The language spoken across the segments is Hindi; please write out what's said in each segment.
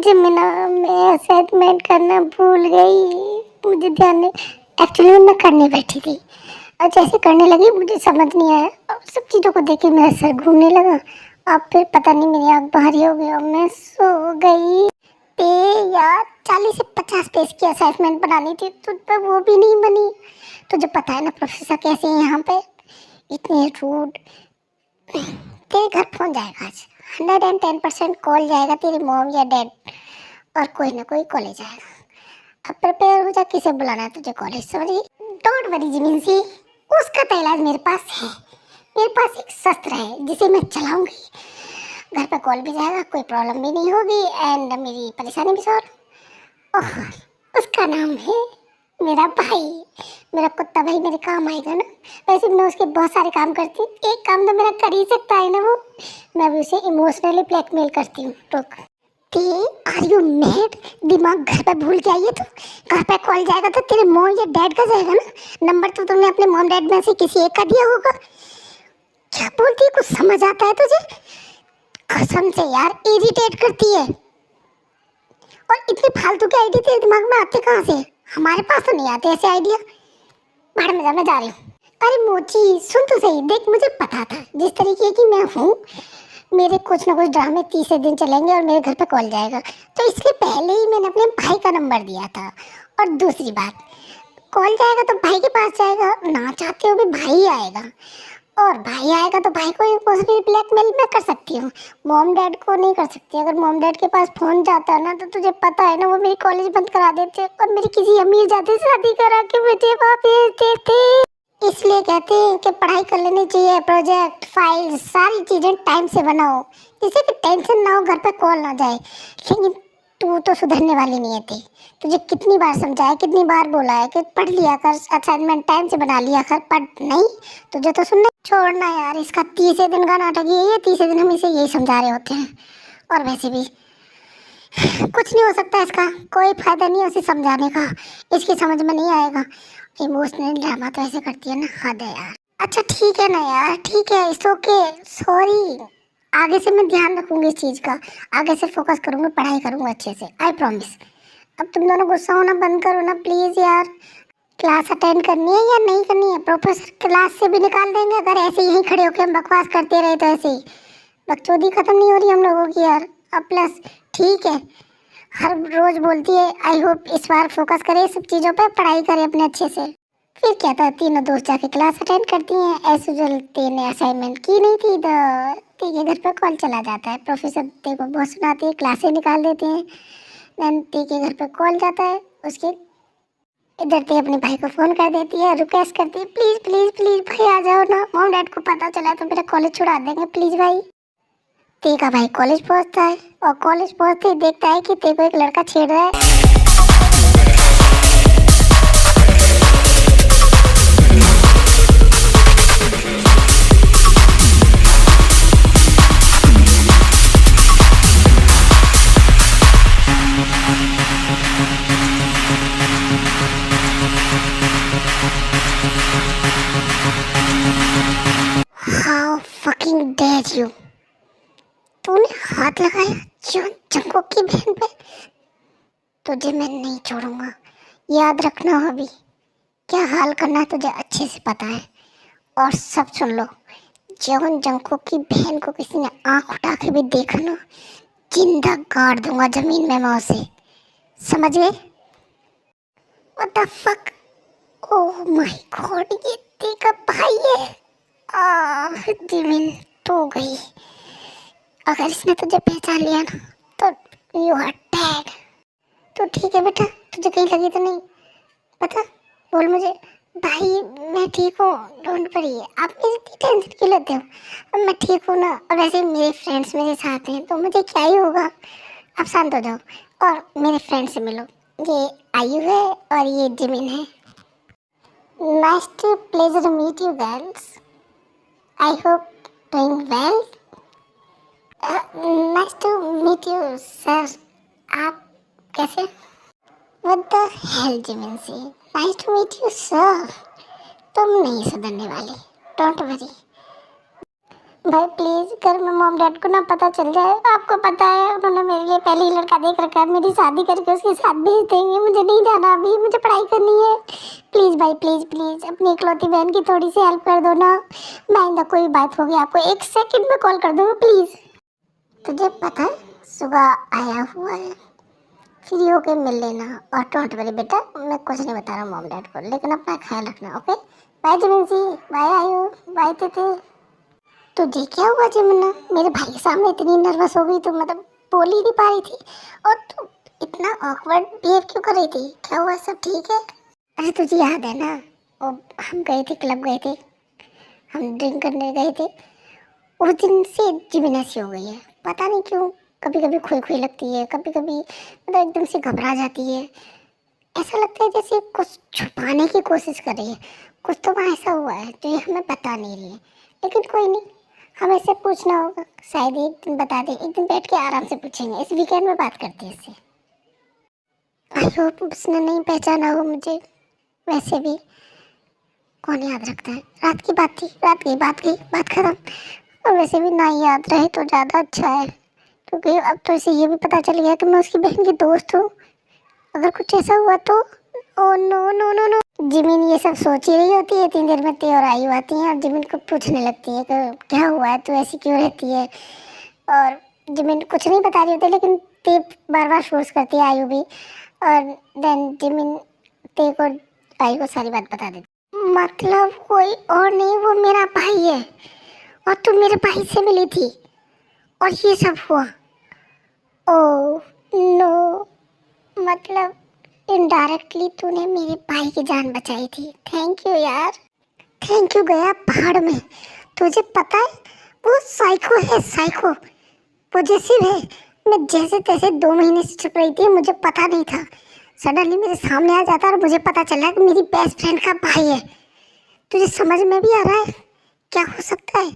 जमीना मैं असाइनमेंट करना भूल गई, मुझे ध्यान नहीं। एक्चुअली मैं करने बैठी थी और जैसे करने लगी मुझे समझ नहीं आया और सब चीज़ों को देख के मेरा सर घूमने लगा। अब फिर पता नहीं मेरी आँख भारी हो गई और मैं सो गई। ते यार 40 से 50 पेज की असाइनमेंट बनानी थी तो पर वो भी नहीं बनी। तुझे पता है ना प्रोफेसर कैसे हैं यहाँ पे, इतने रूड। तेरे घर फोन जाएगा आज, 110% कॉल जाएगा तेरी मॉम या डैड और कोई ना कोई कॉलेज आएगा। अब प्रिपेयर हो जा, किसे बुलाना है तुझे कॉलेज, समझी? डोंट वरी जिमिन सी, उसका तो इलाज मेरे पास है। मेरे पास एक शस्त्र है जिसे मैं चलाऊंगी। घर पे कॉल भी जाएगा, कोई प्रॉब्लम भी नहीं होगी एंड मेरी परेशानी भी सॉल्व। ओह, उसका नाम है मेरा भाई। मेरा कुत्ता भाई मेरे काम आएगा ना। वैसे मैं उसके बहुत सारे काम करती हूँ, एक काम तो मेरा कर ही सकता है ना वो। मैं भी उसे इमोशनली ब्लैकमेल करती हूँ। रुक, आर यू मैड? दिमाग घर पे भूल के आई है तू। घर पे कॉल जाएगा तो तेरे मॉम या डैड का जाएगा ना। नंबर तो तुमने अपने मॉम डैड में से किसी एक का दिया होगा। क्या बोलती है, कुछ समझ आता है तुझे? कसम से यार इरिटेट करती है। और इतने फालतू के आइडिया तेरे दिमाग में आते कहाँ से? हमारे पास तो नहीं आते ऐसे आइडिया। भाड़ में जा, मैं जा रही हूँ। अरे मोची सुन तो सही, देख मुझे पता था जिस तरीके की मैं हूँ मेरे कुछ ना कुछ ड्रामे 30 दिन चलेंगे और मेरे घर पे कॉल जाएगा, तो इसलिए पहले ही मैंने अपने भाई का नंबर दिया था। और दूसरी बात, कॉल जाएगा तो भाई के पास जाएगा, ना चाहते हो भी भाई आएगा। और भाई आएगा तो भाई को इमोशनली ब्लैकमेल मैं कर सकती हूँ, मॉम डैड को नहीं कर सकती। अगर मॉम डैड के पास फोन जाता ना तो तुझे पता है ना वो मेरी कॉलेज बंद करा देते और मेरी किसी अमीर जाते शादी करा के मुझे वहाँ भेज देते। इसलिए कहते हैं कि पढ़ाई कर लेनी चाहिए, प्रोजेक्ट फाइल सारी चीज़ें टाइम से बनाओ जिससे कि टेंशन ना हो, घर पे कॉल ना जाए। लेकिन तू तो सुधरने वाली नहीं है थी। तुझे कितनी बार समझाया, कितनी बार बोला है कि पढ़ लिया कर, असाइनमेंट टाइम से बना लिया कर, पढ़ नहीं। तुझे तो सुनना छोड़ना यार, इसका 30 दिन का नाटक यही है। 30 दिन हम इसे यही समझा रहे होते हैं और वैसे भी कुछ नहीं हो सकता, इसका कोई फायदा नहीं है उसे समझाने का, इसकी समझ में नहीं आएगा। इमोशनल ड्रामा तो ऐसे करती है ना, हद है यार। अच्छा ठीक है ना यार, ठीक है, इट्स ओके, सॉरी। आगे से मैं ध्यान रखूंगी इस चीज़ का, आगे से फोकस करूंगी, पढ़ाई करूंगा अच्छे से, आई प्रॉमिस। अब तुम दोनों गुस्सा होना बंद करो ना प्लीज़ यार। क्लास अटेंड करनी है या नहीं करनी है? प्रोफेसर क्लास से भी निकाल देंगे अगर ऐसे यहीं खड़े होकर हम बकवास करते रहे तो। ऐसे ही बकचोदी खत्म नहीं हो रही हम लोगों की यार। अब प्लस ठीक है, हर रोज बोलती है, आई होप इस बार फोकस करे सब चीज़ों पे, पढ़ाई करे अपने अच्छे से। फिर क्या था, तीनों दोस्त जाके क्लास अटेंड करती हैं एज यूजुअल। तेने असाइनमेंट की नहीं थी तो तेरे घर पे कॉल चला जाता है, प्रोफेसर तेरे को बहुत सुनाती है, क्लासें निकाल देते हैं। देन तेरे घर पे कॉल जाता है, उसके इधर ते अपने भाई को फ़ोन कर देती है, रिक्वेस्ट करती है, प्लीज़ प्लीज़ प्लीज़ भाई आ जाओ ना, मॉम डैड को पता चला तो मेरा कॉलेज छुड़ा देंगे, प्लीज़ भाई। ते का भाई कॉलेज पहुंचता है और कॉलेज पहुंचते ही देखता है कि ते को एक लड़का छेड़ रहा है। How fucking dare you! तूने हाथ लगाया जंगकोक की बहन पे। तुझे मैं नहीं छोड़ूंगा, याद रखना अभी क्या हाल करना है तुझे अच्छे से पता है। और सब सुन लो, जौन जंगकोक की बहन को किसी ने आंख उठा के भी देखा ना, जिंदा गाड़ दूंगा जमीन में मैं उसे, समझ गए? What the fuck? Oh my God, ये तेरा भाई है। जिमिन तो गई। अगर इसने तुझे पहचान लिया ना तो यू आर डेड। तो ठीक है बेटा, तुझे कहीं लगी तो नहीं? पता, बोल मुझे। भाई मैं ठीक हूँ, डोंट वरी। आप मेरी इतनी टेंशन क्यों लेते हो? अब मैं ठीक हूँ ना, और वैसे मेरे फ्रेंड्स मेरे साथ हैं तो मुझे क्या ही होगा। आप शांत हो जाओ और मेरे फ्रेंड से मिलो। ये आयु है और ये जिमिन है। Nice to pleasure meet you girls, I hope doing well. Nice to meet you sir, आप कैसे? व्हाट द हेल जिमिन सी, nice to meet you sir. तुम नहीं सुधरने वाली, डोंट वरी। भाई प्लीज घर में मॉम डैड को ना पता चल जाए। आपको पता है उन्होंने मेरे लिए पहले ही लड़का देख रखा है, मेरी शादी करके उसके साथ भेज देंगे। मुझे नहीं जाना अभी, मुझे पढ़ाई करनी है। प्लीज भाई प्लीज प्लीज अपनी इकलौती बहन की थोड़ी सी हेल्प कर दो ना। मैं आइंदा कोई बात होगी आपको 1 सेकंड में कॉल कर दूंगा प्लीज। तुझे पता है सुबह आया हुआ है, फ्री होके मिल लेना। और डोंट वरी बेटा, मैं कुछ नहीं बता रहा मॉम डैड को, लेकिन अपना ख्याल रखना। ओके बाय जिमिनसी, बाय आयु, बाय तेते। तुझे क्या हुआ जमुना? मेरे भाई के सामने इतनी नर्वस हो गई, तो मतलब बोल ही नहीं पा रही थी। और तू इतना ऑकवर्ड बिहेव क्यों कर रही थी? क्या हुआ, सब ठीक है? अरे तुझे याद है ना, वो हम गए थे, क्लब गए थे, हम ड्रिंक करने गए थे। उस दिन से जिमिन ऐसी हो गई है, पता नहीं क्यों। कभी कभी खोई खोई लगती है, कभी कभी मतलब एकदम से घबरा जाती है। ऐसा लगता है जैसे कुछ छुपाने की कोशिश कर रही है। कुछ तो वहाँ ऐसा हुआ है जो ये हमें बता नहीं रही है, लेकिन कोई नहीं, हमें इससे पूछना होगा। शायद एक दिन बता दे, एक दिन बैठ के आराम से पूछेंगे। इस वीकेंड में बात करते हैं इससे। आई होप उसने नहीं पहचाना हो मुझे। वैसे भी कौन याद रखता है, रात की बात थी, रात गई बात गई, बात खत्म। और वैसे भी ना ही याद रहे तो ज़्यादा अच्छा है, क्योंकि अब तो इसे ये भी पता चल गया कि मैं उसकी बहन की दोस्त हूँ। अगर कुछ ऐसा हुआ तो oh no no no no. Jimin ये सब सोच ही रही होती है, इतनी देर में ते और आयु आती हैं और जिमिन को पूछने लगती है कि क्या हुआ है, तू ऐसी क्यों रहती है। और जिमिन कुछ नहीं बता रही होती, लेकिन ते बार बार फोर्स करती है, आयु भी। और देन जिमिन ते को, आयु को सारी बात बता देती। मतलब कोई और नहीं, वो मेरा भाई है, और तू मेरे भाई से मिली थी और ये सब हुआ। ओ नो, मतलब इनडायरेक्टली तूने मेरे भाई की जान बचाई थी। थैंक यू यार। थैंक यू गया पहाड़ में। तुझे पता है वो साइको है, साइको पॉजेसिव है। मैं जैसे तैसे 2 महीने से छुप रही थी, मुझे पता नहीं था। सडनली मेरे सामने आ जाता और मुझे पता चला कि मेरी बेस्ट फ्रेंड का भाई है। तुझे समझ में भी आ रहा है क्या हो सकता है?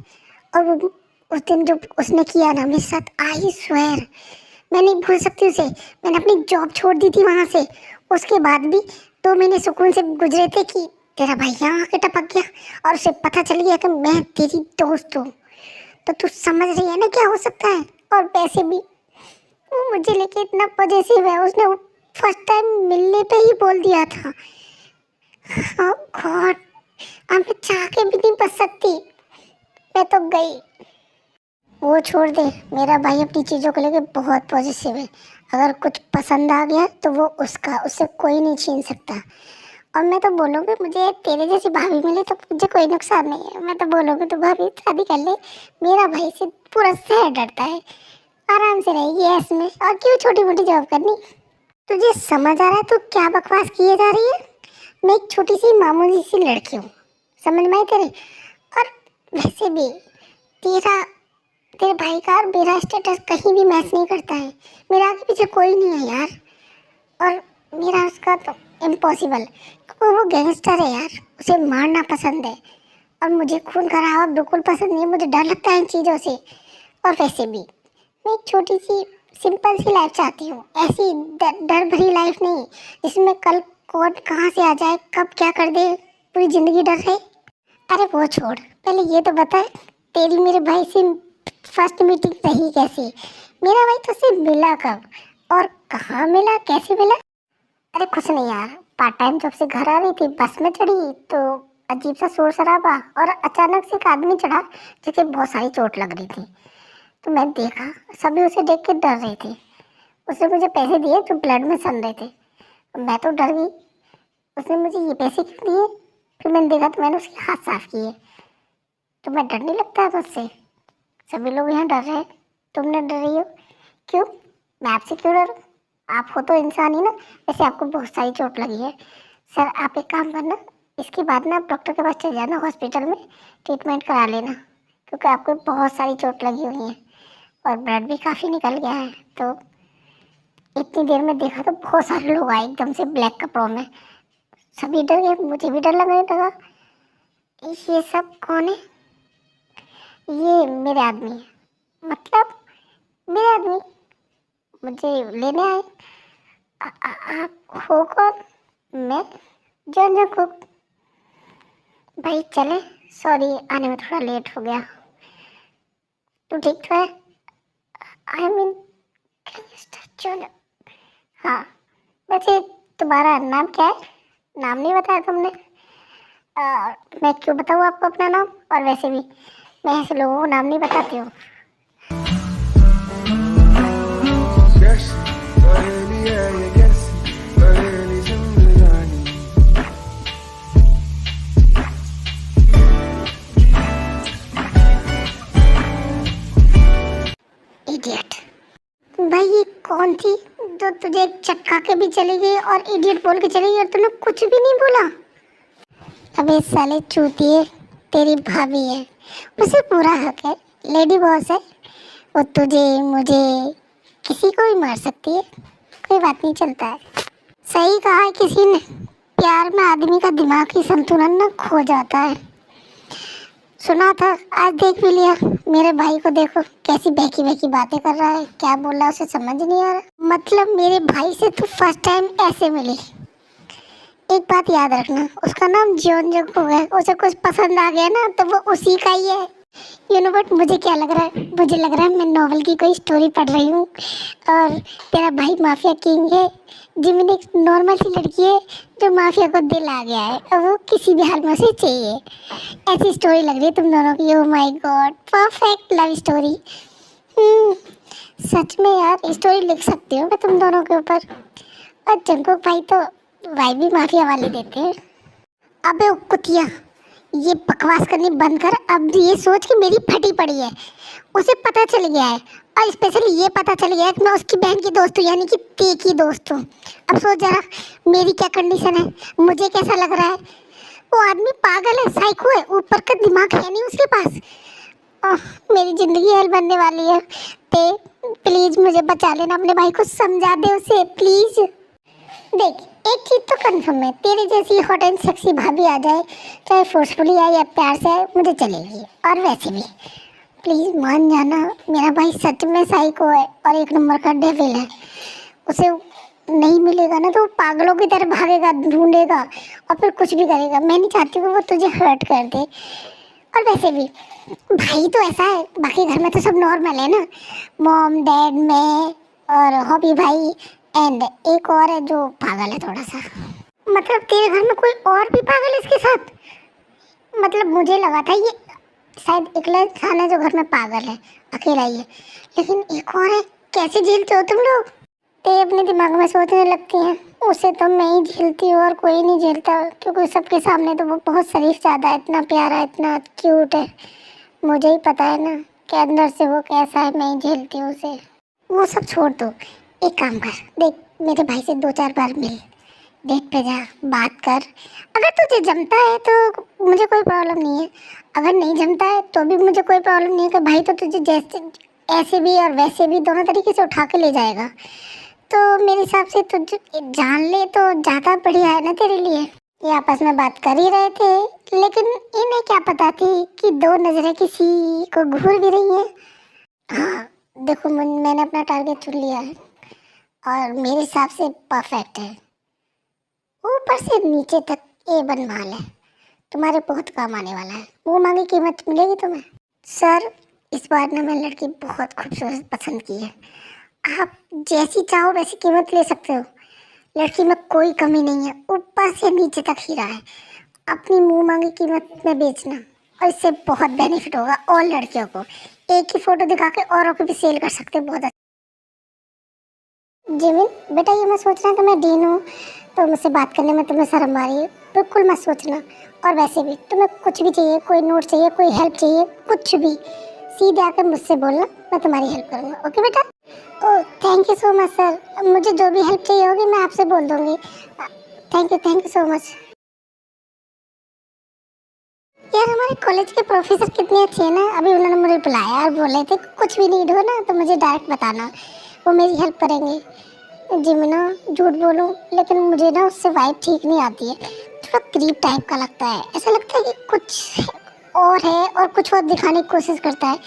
और वो उस दिन जो उसने किया ना मेरे साथ, आई स्वेयर मैं नहीं भूल सकती उसे। मैंने अपनी जॉब छोड़ दी थी वहाँ से। उसके बाद भी 2 महीने सुकून से गुजरे थे कि तेरा भाई यहाँ आके टपक गया और उसे पता चल गया कि मैं तेरी दोस्त हूँ। तो तू समझ रही है ना क्या हो सकता है। और वैसे भी वो मुझे लेके इतना पॉजिटिव है, उसने फर्स्ट टाइम मिलने पे ही बोल दिया था। हाँ गॉड, अब मैं चाह के भी नहीं बच सकती। मैं तो गई। वो छोड़ दे, मेरा भाई अपनी चीज़ों को लेके बहुत पॉजिटिव है। अगर कुछ पसंद आ गया तो वो उसका, उससे कोई नहीं छीन सकता। और मैं तो बोलूँगी मुझे तेरे जैसी भाभी मिले तो मुझे कोई नुकसान नहीं है। मैं तो बोलूँगी तू भाभी शादी कर ले, मेरा भाई से पूरा शहर डरता है। आराम से रहेगी ऐस में, और क्यों छोटी मोटी जॉब करनी। तुझे समझ आ रहा है तू क्या बकवास किए जा रही है? मैं एक छोटी सी मामूली सी लड़की हूँ, समझ में आई तेरे? और वैसे भी तेरा तेरे भाई का और मेरा स्टेटस कहीं भी मैच नहीं करता है। मेरा आगे पीछे कोई नहीं है यार। और मेरा उसका तो इम्पॉसिबल, क्योंकि वो गैंगस्टर है यार, उसे मारना पसंद है। और मुझे खून खराबा बिल्कुल पसंद नहीं है, मुझे डर लगता है इन चीज़ों से। और वैसे भी मैं एक छोटी सी सिंपल सी लाइफ चाहती हूँ, ऐसी डर भरी लाइफ नहीं जिसमें कल कौन कहाँ से आ जाए, कब क्या कर दे, पूरी ज़िंदगी डर रहे। अरे वो छोड़, पहले ये तो बता तेरी मेरे भाई से फर्स्ट मीटिंग रही कैसी? मेरा भाई तुझसे मिला कब और कहाँ मिला, कैसे मिला? अरे कुछ नहीं यार, पार्ट टाइम जब से घर आ रही थी, बस में चढ़ी तो अजीब सा शोर शराबा और अचानक से एक आदमी चढ़ा जिसे बहुत सारी चोट लग रही थी। तो मैं देखा, सभी उसे देख के डर रहे थे। उसने मुझे पैसे दिए जो ब्लड में सन रहे थे। मैं तो डर गई, उसने मुझे ये पैसे क्यों दिए? फिर मैंने देखा तो मैंने उसके हाथ साफ किए। तो मैं डर नहीं लगता है मुझसे? सभी लोग यहाँ डर रहे हैं, तुम न डर रही हो, क्यों? मैं आपसे क्यों डरूं? आप हो तो इंसान ही ना। वैसे आपको बहुत सारी चोट लगी है। सर आप एक काम करना, इसके बाद ना आप डॉक्टर के पास चले जाना, हॉस्पिटल में ट्रीटमेंट करा लेना, क्योंकि आपको बहुत सारी चोट लगी हुई है और ब्लड भी काफ़ी निकल गया है। तो इतनी देर में देखा तो बहुत सारे लोग आए एकदम से ब्लैक कपड़ों में। सभी डर गए, मुझे भी डर लगने लगा। ये सब कौन है? ये मेरे आदमी है। मतलब मेरे आदमी मुझे लेने आए। आप हो कौन? मैं जॉन जंगकुक। भाई चले, सॉरी आने में थोड़ा लेट हो गया। तू ठीक तो है? आई मीन चलो। हाँ, वैसे तुम्हारा नाम क्या है? नाम नहीं बताया तुमने। मैं क्यों बताऊँ आपको अपना नाम? और वैसे भी मैं ऐसे लोगों को नाम नहीं बताती हूँ। Yes, पहेली है ये कैसी पहेली जिंदगानी। इडियट। भाई ये कौन थी जो तुझे चटका के भी चली गई और इडियट बोल के चली गई और तूने कुछ भी नहीं बोला? अबे साले चूतिए, तेरी भाभी है, उसे पूरा हक है, लेडी बॉस है, वो तुझे मुझे किसी को भी मार सकती है, कोई बात नहीं, चलता है। सही कहा है किसी ने, प्यार में आदमी का दिमाग ही संतुलन ना खो जाता है। सुना था, आज देख भी लिया। मेरे भाई को देखो कैसी बहकी बहकी बातें कर रहा है, क्या बोल रहा है उसे समझ नहीं आ रहा। मतलब मेरे भाई से तू फर्स्ट टाइम ऐसे मिली। एक बात याद रखना, उसका नाम जियोन जंगकुक है, उसे कुछ पसंद आ गया ना तो वो उसी का ही है। यू नो बट मुझे क्या लग रहा है, मुझे लग रहा है मैं नॉवल की कोई स्टोरी पढ़ रही हूँ और तेरा भाई माफिया किंग है, जिमिन एक नॉर्मल सी लड़की है जो माफिया को दिल आ गया है और वो किसी भी हाल में उसे चाहिए। ऐसी स्टोरी लग रही है तुम दोनों की। Oh my god, perfect love story. सच में यार स्टोरी लिख सकती हूँ मैं तुम दोनों के ऊपर। और जंगकुक भाई तो वाइब भी माफिया वाले देते हैं। अबे ओ कुतिया, ये बकवास करनी बंद कर। अब ये सोच कि मेरी फटी पड़ी है, उसे पता चल गया है और स्पेशली ये पता चल गया है कि मैं उसकी बहन की दोस्त हूँ, यानी कि ते की दोस्त हूँ। अब सोच जरा मेरी क्या कंडीशन है, मुझे कैसा लग रहा है। वो आदमी पागल है, साइको है, ऊपर का दिमाग है नहीं उसके पास। मेरी जिंदगी हल बनने वाली है। ते प्लीज मुझे बचा लेना, अपने भाई को समझा दे उसे प्लीज। देख एक चीज तो कंफर्म है, तेरे जैसी हॉट एंड सेक्सी भाभी आ जाए, चाहे फोर्सफुली आए या प्यार से आए, मुझे चलेगी। और वैसे भी प्लीज मान जाना, मेरा भाई सच में साइको है और एक नंबर का डेविल है। उसे नहीं मिलेगा ना तो वो पागलों की तरह भागेगा, ढूंढेगा और फिर कुछ भी करेगा। मैं नहीं चाहती कि वो तुझे हर्ट कर दे। और वैसे भी भाई तो ऐसा है, बाकी घर में तो सब नॉर्मल है ना, मॉम डैड मैं और हॉबी भाई एंड एक और है जो पागल है थोड़ा सा। मतलब तेरे घर में कोई और भी पागल है इसके साथ? मतलब मुझे लगा था ये शायद अकेला इंसान है जो घर में पागल है, अकेला ही है, लेकिन एक और है। कैसे झेलते हो तुम लोग? ते अपने दिमाग में सोचने लगती हैं, उसे तो मैं ही झेलती हूँ और कोई नहीं झेलता, क्योंकि सबके सामने तो वो बहुत शरीफ ज़्यादा है, इतना प्यारा है, इतना क्यूट है। मुझे ही पता है ना कि अंदर से वो कैसा है, मैं ही झेलती हूँ उसे। वो सब छोड़ दो, एक काम कर, देख मेरे भाई से 2-4 बार मिल, डेट पे जा, बात कर। अगर तुझे जमता है तो मुझे कोई प्रॉब्लम नहीं है, अगर नहीं जमता है तो भी मुझे कोई प्रॉब्लम नहीं है कि भाई तो तुझे जैसे ऐसे भी और वैसे भी दोनों तरीके से उठा के ले जाएगा। तो मेरे हिसाब से तुझे जान ले तो ज़्यादा बढ़िया है ना तेरे लिए। ये आपस में बात कर ही रहे थे, लेकिन इन्हें क्या पता थी कि 2 नज़रें किसी को घूर भी रही हैं। हाँ देखो, मैंने अपना टारगेट चुन लिया है और मेरे हिसाब से परफेक्ट है, ऊपर से नीचे तक A1 माल है, तुम्हारे बहुत काम आने वाला है। मुँह मांगी कीमत मिलेगी तुम्हें। सर इस बार ना मैंने लड़की बहुत खूबसूरत पसंद की है, आप जैसी चाहो वैसी कीमत ले सकते हो। लड़की में कोई कमी नहीं है, ऊपर से नीचे तक हीरा है। अपनी मुँह मांगी कीमत में बेचना और इससे बहुत बेनिफिट होगा और लड़कियों को। एक ही फोटो दिखा के औरों को भी सेल कर सकते हैं बहुत अच्छा। जिमिन बेटा, ये मत सोचना कि मैं डीन हूँ तो मुझसे बात करने में तुम्हें शर्म आ रही है, बिल्कुल मत सोचना। और वैसे भी तुम्हें कुछ भी चाहिए, कोई नोट चाहिए, कोई हेल्प चाहिए, कुछ भी सीधे आकर मुझसे बोलना, मैं तुम्हारी हेल्प करूँगा। ओके बेटा? Oh thank you so much sir, मुझे जो भी हेल्प चाहिए होगी मैं आपसे बोल दूँगी। Thank you so much. यार हमारे कॉलेज के प्रोफेसर कितने अच्छे हैं ना, अभी उन्होंने मुझे बुलाया और बोले थे कुछ भी नीड हो ना तो मुझे डायरेक्ट बताना, वो मेरी हेल्प करेंगे। जी मैं ना झूठ बोलूं लेकिन मुझे ना उससे वाइब ठीक नहीं आती है, थोड़ा क्रीप टाइप का लगता है, ऐसा लगता है कि कुछ और है और कुछ और दिखाने की कोशिश करता है।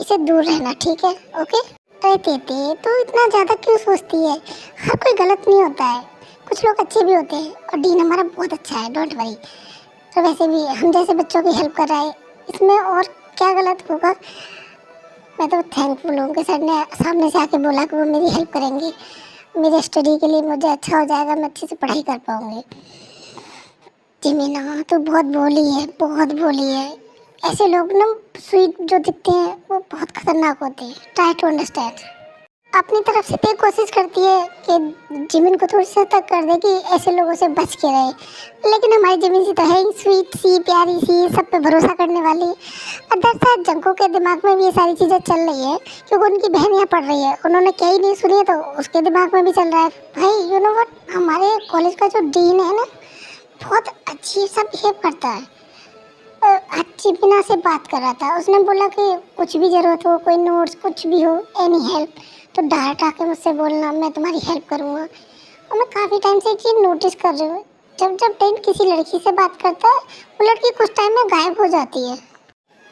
इसे दूर रहना, ठीक है? ओके? अरे तेते तो इतना ज़्यादा क्यों सोचती है, हर कोई गलत नहीं होता है, कुछ लोग अच्छे भी होते हैं और डीन हमारा बहुत अच्छा है, डोंट वरी। तो वैसे भी हम जैसे बच्चों की हेल्प कर रहा है, इसमें और क्या गलत होगा? मैं तो थैंकफुल हूँ कि सर ने सामने से आके बोला कि वो मेरी हेल्प करेंगे, मेरे स्टडी के लिए मुझे अच्छा हो जाएगा, मैं अच्छे से पढ़ाई कर पाऊँगी। जिमिना तो बहुत भोली है, बहुत भोली है। ऐसे लोग ना स्वीट जो दिखते हैं वो बहुत खतरनाक होते हैं। Try to understand. अपनी तरफ से तो कोशिश करती है कि जिमिन को थोड़ी सी तक कर दे कि ऐसे लोगों से बच के रहे, लेकिन हमारी जिमिन सी तो है ही स्वीट सी, प्यारी सी, सब पे भरोसा करने वाली। और दरअसल जंको के दिमाग में भी ये सारी चीज़ें चल रही है क्योंकि उनकी बहन यहाँ पढ़ रही है, उन्होंने क्या ही नहीं सुनी है तो उसके दिमाग में भी चल रहा है। भाई यू नो व्हाट, हमारे कॉलेज का जो डीन है ना बहुत अजीब सा बिहेव करता है। अच्छी बिना से बात कर रहा था, उसने बोला कि कुछ भी ज़रूरत हो, कोई नोट्स कुछ भी हो, एनी हेल्प तो डायरेक्ट आके मुझसे बोलना, मैं तुम्हारी हेल्प करूँगा। और मैं काफ़ी टाइम से एक चीज़ नोटिस कर रही हूँ, जब जब डेन किसी लड़की से बात करता है वो लड़की कुछ टाइम में गायब हो जाती है।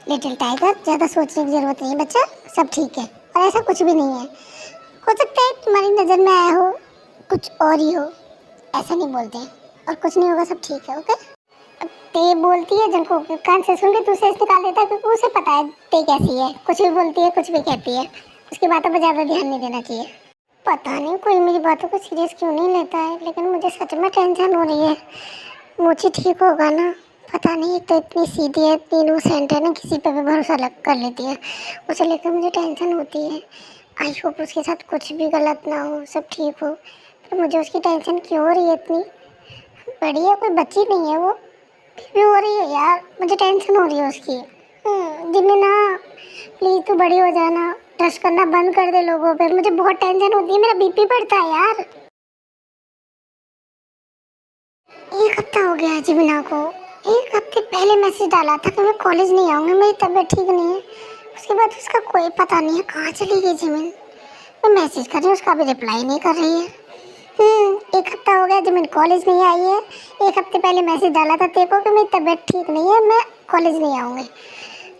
लिटिल टाइगर, ज़्यादा सोचने की ज़रूरत नहीं है बच्चा, सब ठीक है। और ऐसा कुछ भी नहीं है, हो सकता है तुम्हारी नज़र में आया हो कुछ और ही हो, ऐसा नहीं बोलते हैं। और कुछ नहीं होगा, सब ठीक है, ओके। ते बोलती है जंको कान से सुन के दूसरे से निकाल देता है क्योंकि उसे पता है ते कैसी है, कुछ भी बोलती है कुछ भी कहती है, उसकी बातों पर ज़्यादा ध्यान नहीं देना चाहिए। पता नहीं कोई मेरी बातों को सीरियस क्यों नहीं लेता है, लेकिन मुझे सच में टेंशन हो रही है। मुझे ठीक होगा ना? पता नहीं, एक तो इतनी सीधी है, इतनी इनोसेंट है ना, किसी पे भी भरोसा कर लेती है, उसे लेकर मुझे टेंशन होती है। आई होप उसके साथ कुछ भी गलत ना हो, सब ठीक हो। पर मुझे उसकी टेंशन क्यों हो रही है इतनी? बड़ी है, कोई बच्ची नहीं है वो, फिर भी हो रही है यार, मुझे टेंशन हो रही है उसकी। जिमिना प्लीज़ तू बड़ी हो जाना, ट्रस्ट करना बंद कर दे लोगों पे, मुझे बहुत टेंशन होती है, मेरा बीपी बढ़ता है यार। एक हफ्ता हो गया है जिमिना को, एक हफ्ते पहले मैसेज डाला था कि मैं कॉलेज नहीं आऊँगी, मेरी तबीयत ठीक नहीं है। उसके बाद उसका कोई पता नहीं है कहाँ चली गई जिमिन। मैं मैसेज कर रही हूँ, उसका भी रिप्लाई नहीं कर रही है। एक हफ्ता हो गया जिमिन कॉलेज नहीं आई है। एक हफ्ते पहले मैसेज डाला था तेरे को कि मेरी तबीयत ठीक नहीं है, मैं कॉलेज नहीं आऊँगी।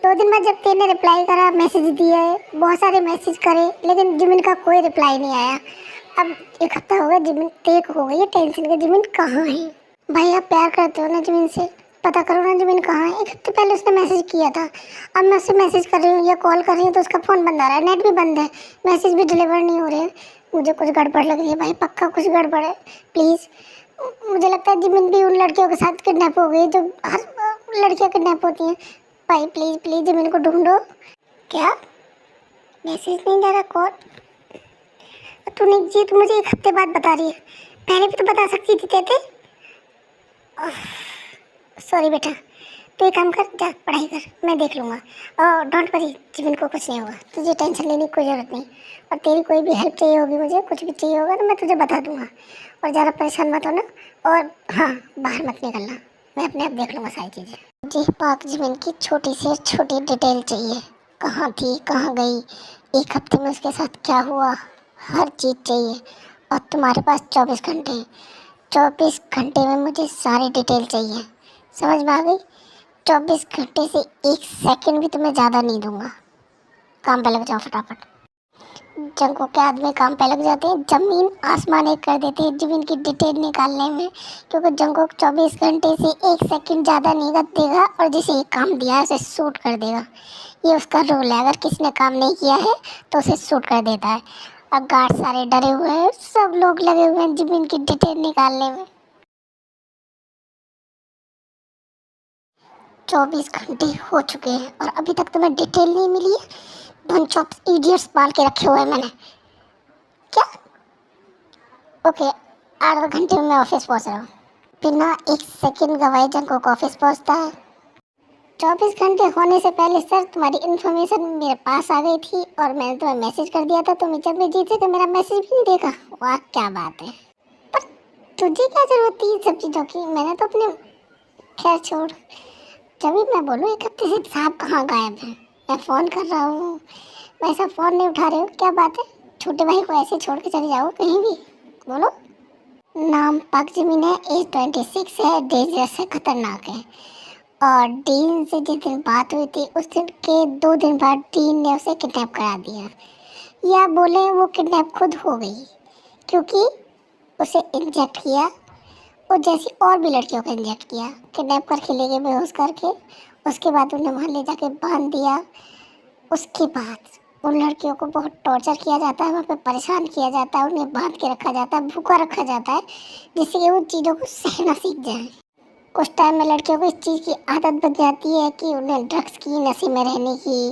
2 दिन बाद जब तेने रिप्लाई करा, मैसेज दिया है, बहुत सारे मैसेज करे, लेकिन जिमिन का कोई रिप्लाई नहीं आया। अब एक हफ्ता हो गया, जिमिन तेक हो गई है टेंशन के, जिमिन कहाँ है? भाई आप प्यार करते हो ना जिमिन से, पता करो ना जिमिन कहाँ है। एक हफ्ते पहले उसने मैसेज किया था, अब मैं उससे मैसेज कर रही हूँ या कॉल कर रही हूँ तो उसका फ़ोन बंद आ रहा है, नेट भी बंद है, मैसेज भी डिलीवर नहीं हो रहे हैं। मुझे कुछ गड़बड़ लग रही है भाई, पक्का कुछ गड़बड़ है। प्लीज़, मुझे लगता है जिमिन भी उन लड़कियों के साथ किडनैप हो गई जो हर लड़कियाँ किडनैप होती हैं। भाई प्लीज़ प्लीज़ जिमिन को ढूंढो। क्या मैसेज नहीं जा रहा, कॉल? तूने जी तू मुझे एक हफ्ते बाद बता रही है, पहले भी तो बता सकती थी तेरे। सॉरी बेटा, तू एक काम कर, जा पढ़ाई कर, मैं देख लूँगा। और डोंट वरी, जिमिन को कुछ नहीं होगा, तुझे टेंशन लेने की कोई ज़रूरत नहीं। और तेरी कोई भी हेल्प चाहिए होगी, मुझे कुछ भी चाहिए होगा तो मैं तुझे बता दूँगा। और ज़्यादा परेशान मत होना, और हाँ बाहर मत निकलना, मैं अपने आप देख लूँगा सारी चीज़ें। मुझे पाक जिमिन की छोटी से छोटी डिटेल चाहिए, कहाँ थी, कहाँ गई, एक हफ्ते में उसके साथ क्या हुआ, हर चीज़ चाहिए। और तुम्हारे पास 24 घंटे हैं, 24 घंटे में मुझे सारी डिटेल चाहिए, समझ में आ गई? 24 घंटे से 1 सेकंड भी तुम्हें ज़्यादा नहीं दूंगा। काम पे लग जाओ फटाफट। जंको के आदमी काम पे लग जाते हैं, ज़मीन आसमान एक कर देते हैं ज़मीन की डिटेल निकालने में, क्योंकि जंको 24 घंटे से 1 सेकंड ज़्यादा नहीं देगा और जिसे एक काम दिया है उसे शूट कर देगा। ये उसका रूल है, अगर किसी ने काम नहीं किया है तो उसे शूट कर देता है। अब गार्ड सारे डरे हुए हैं, सब लोग लगे हुए हैं ज़मीन की डिटेल निकालने में। 24 घंटे हो चुके हैं और अभी तक तुम्हें डिटेल नहीं मिली है। बंच ऑफ इडियट्स पाल के रखे हुए हैं मैंने। क्या? ओके, 8 घंटे में मैं ऑफिस पहुंच रहा हूँ। बिना 1 सेकंड गवाए जंको को ऑफिस पहुंचता है। 24 घंटे होने से पहले सर तुम्हारी इन्फॉर्मेशन मेरे पास आ गई थी और मैंने तुम्हें मैसेज कर दिया था, तुम्हें जब भी जीते तो मेरा मैसेज भी नहीं देखा। वाह क्या बात है, पर तुझे क्या जरूरत थी इन सब चीज़ों की? मैंने तो अपने, खैर छोड़। जब भी मैं बोलूँ एक हफ्ते से साहब कहाँ गायब हैं, मैं फ़ोन कर रहा हूँ, वैसा फ़ोन नहीं उठा रहे हो, क्या बात है? छोटे भाई को ऐसे छोड़ के चले जाओ कहीं भी, बोलो। नाम पाक जिमिन है, एज 26 है, डेंजरस है, खतरनाक है। और डीन से जिस दिन बात हुई थी उस दिन के 2 दिन बाद डीन ने उसे किडनैप करा दिया, या बोले वो किडनैप खुद हो गई, क्योंकि उसे इंजेक्ट किया और जैसी और भी लड़कियों को इंजेक्ट किया, किडनैप करके ले गए बेहोश करके। उसके बाद उन्हें वहाँ ले जाके बांध दिया। उसके बाद उन लड़कियों को बहुत टॉर्चर किया जाता है, वहाँ पे परेशान किया जाता है, उन्हें बांध के रखा जाता है, भूखा रखा जाता है, जिससे कि उन चीज़ों को सहना सीख जाए। कुछ टाइम में लड़कियों को इस चीज़ की आदत बन जाती है कि उन्हें ड्रग्स की नशे में रहने की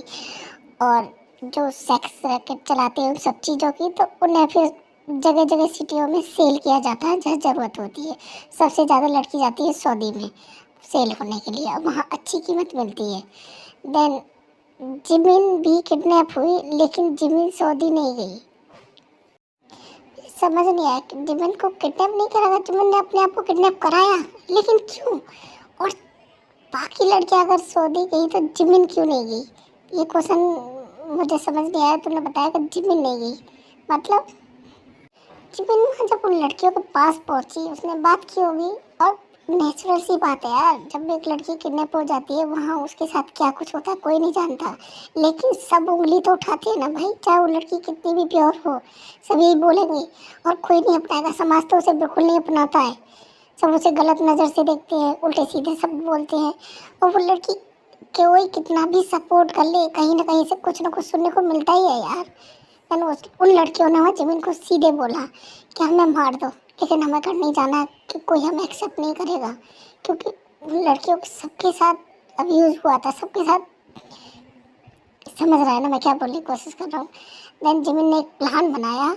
और जो सेक्स रैकेट चलाते हैं उन सब चीज़ों की, तो उन्हें फिर जगह जगह सिटियों में सेल किया जाता है जहाँ ज़रूरत होती है। सबसे ज़्यादा लड़की जाती है सऊदी में सेल होने के लिए, वहाँ अच्छी कीमत मिलती है। देन जिमिन भी किडनैप हुई, लेकिन जिमिन सऊदी नहीं गई। समझ नहीं आया कि जिमिन को किडनैप नहीं करा था, जिमिन ने अपने आप को किडनैप कराया, लेकिन क्यों? और बाकी लड़कियां अगर सऊदी गई तो जिमिन क्यों नहीं गई? ये क्वेश्चन मुझे समझ नहीं आया। तूने बताया कि जिमिन नहीं गई, मतलब जिमिन वहाँ जब उन लड़कियों के पास पहुंची उसने बात की होगी। और नेचुरल सी बात है यार, जब एक लड़की किडनैप हो जाती है वहाँ उसके साथ क्या कुछ होता है कोई नहीं जानता, लेकिन सब उंगली तो उठाते हैं ना भाई, चाहे वो लड़की कितनी भी प्योर हो, सब यही बोलेंगे और कोई नहीं अपनाएगा। समाज तो उसे बिल्कुल नहीं अपनाता है, सब उसे गलत नज़र से देखते हैं, उल्टे सीधे सब बोलते हैं। और वो लड़की कोई कितना भी सपोर्ट कर ले, कहीं ना कहीं से कुछ ना कुछ सुनने को मिलता ही है यार। उन लड़कियों ने वहाँ जिमिन को सीधे बोला कि हमें मार दो, लेकिन हमें घर नहीं जाना कि कोई हमें एक्सेप्ट नहीं करेगा, क्योंकि उन लड़कियों के सबके साथ अब्यूज़ हुआ था, सबके साथ। समझ रहा है ना मैं क्या बोलने की कोशिश कर रहा हूँ। देन जिमिन ने एक प्लान बनाया,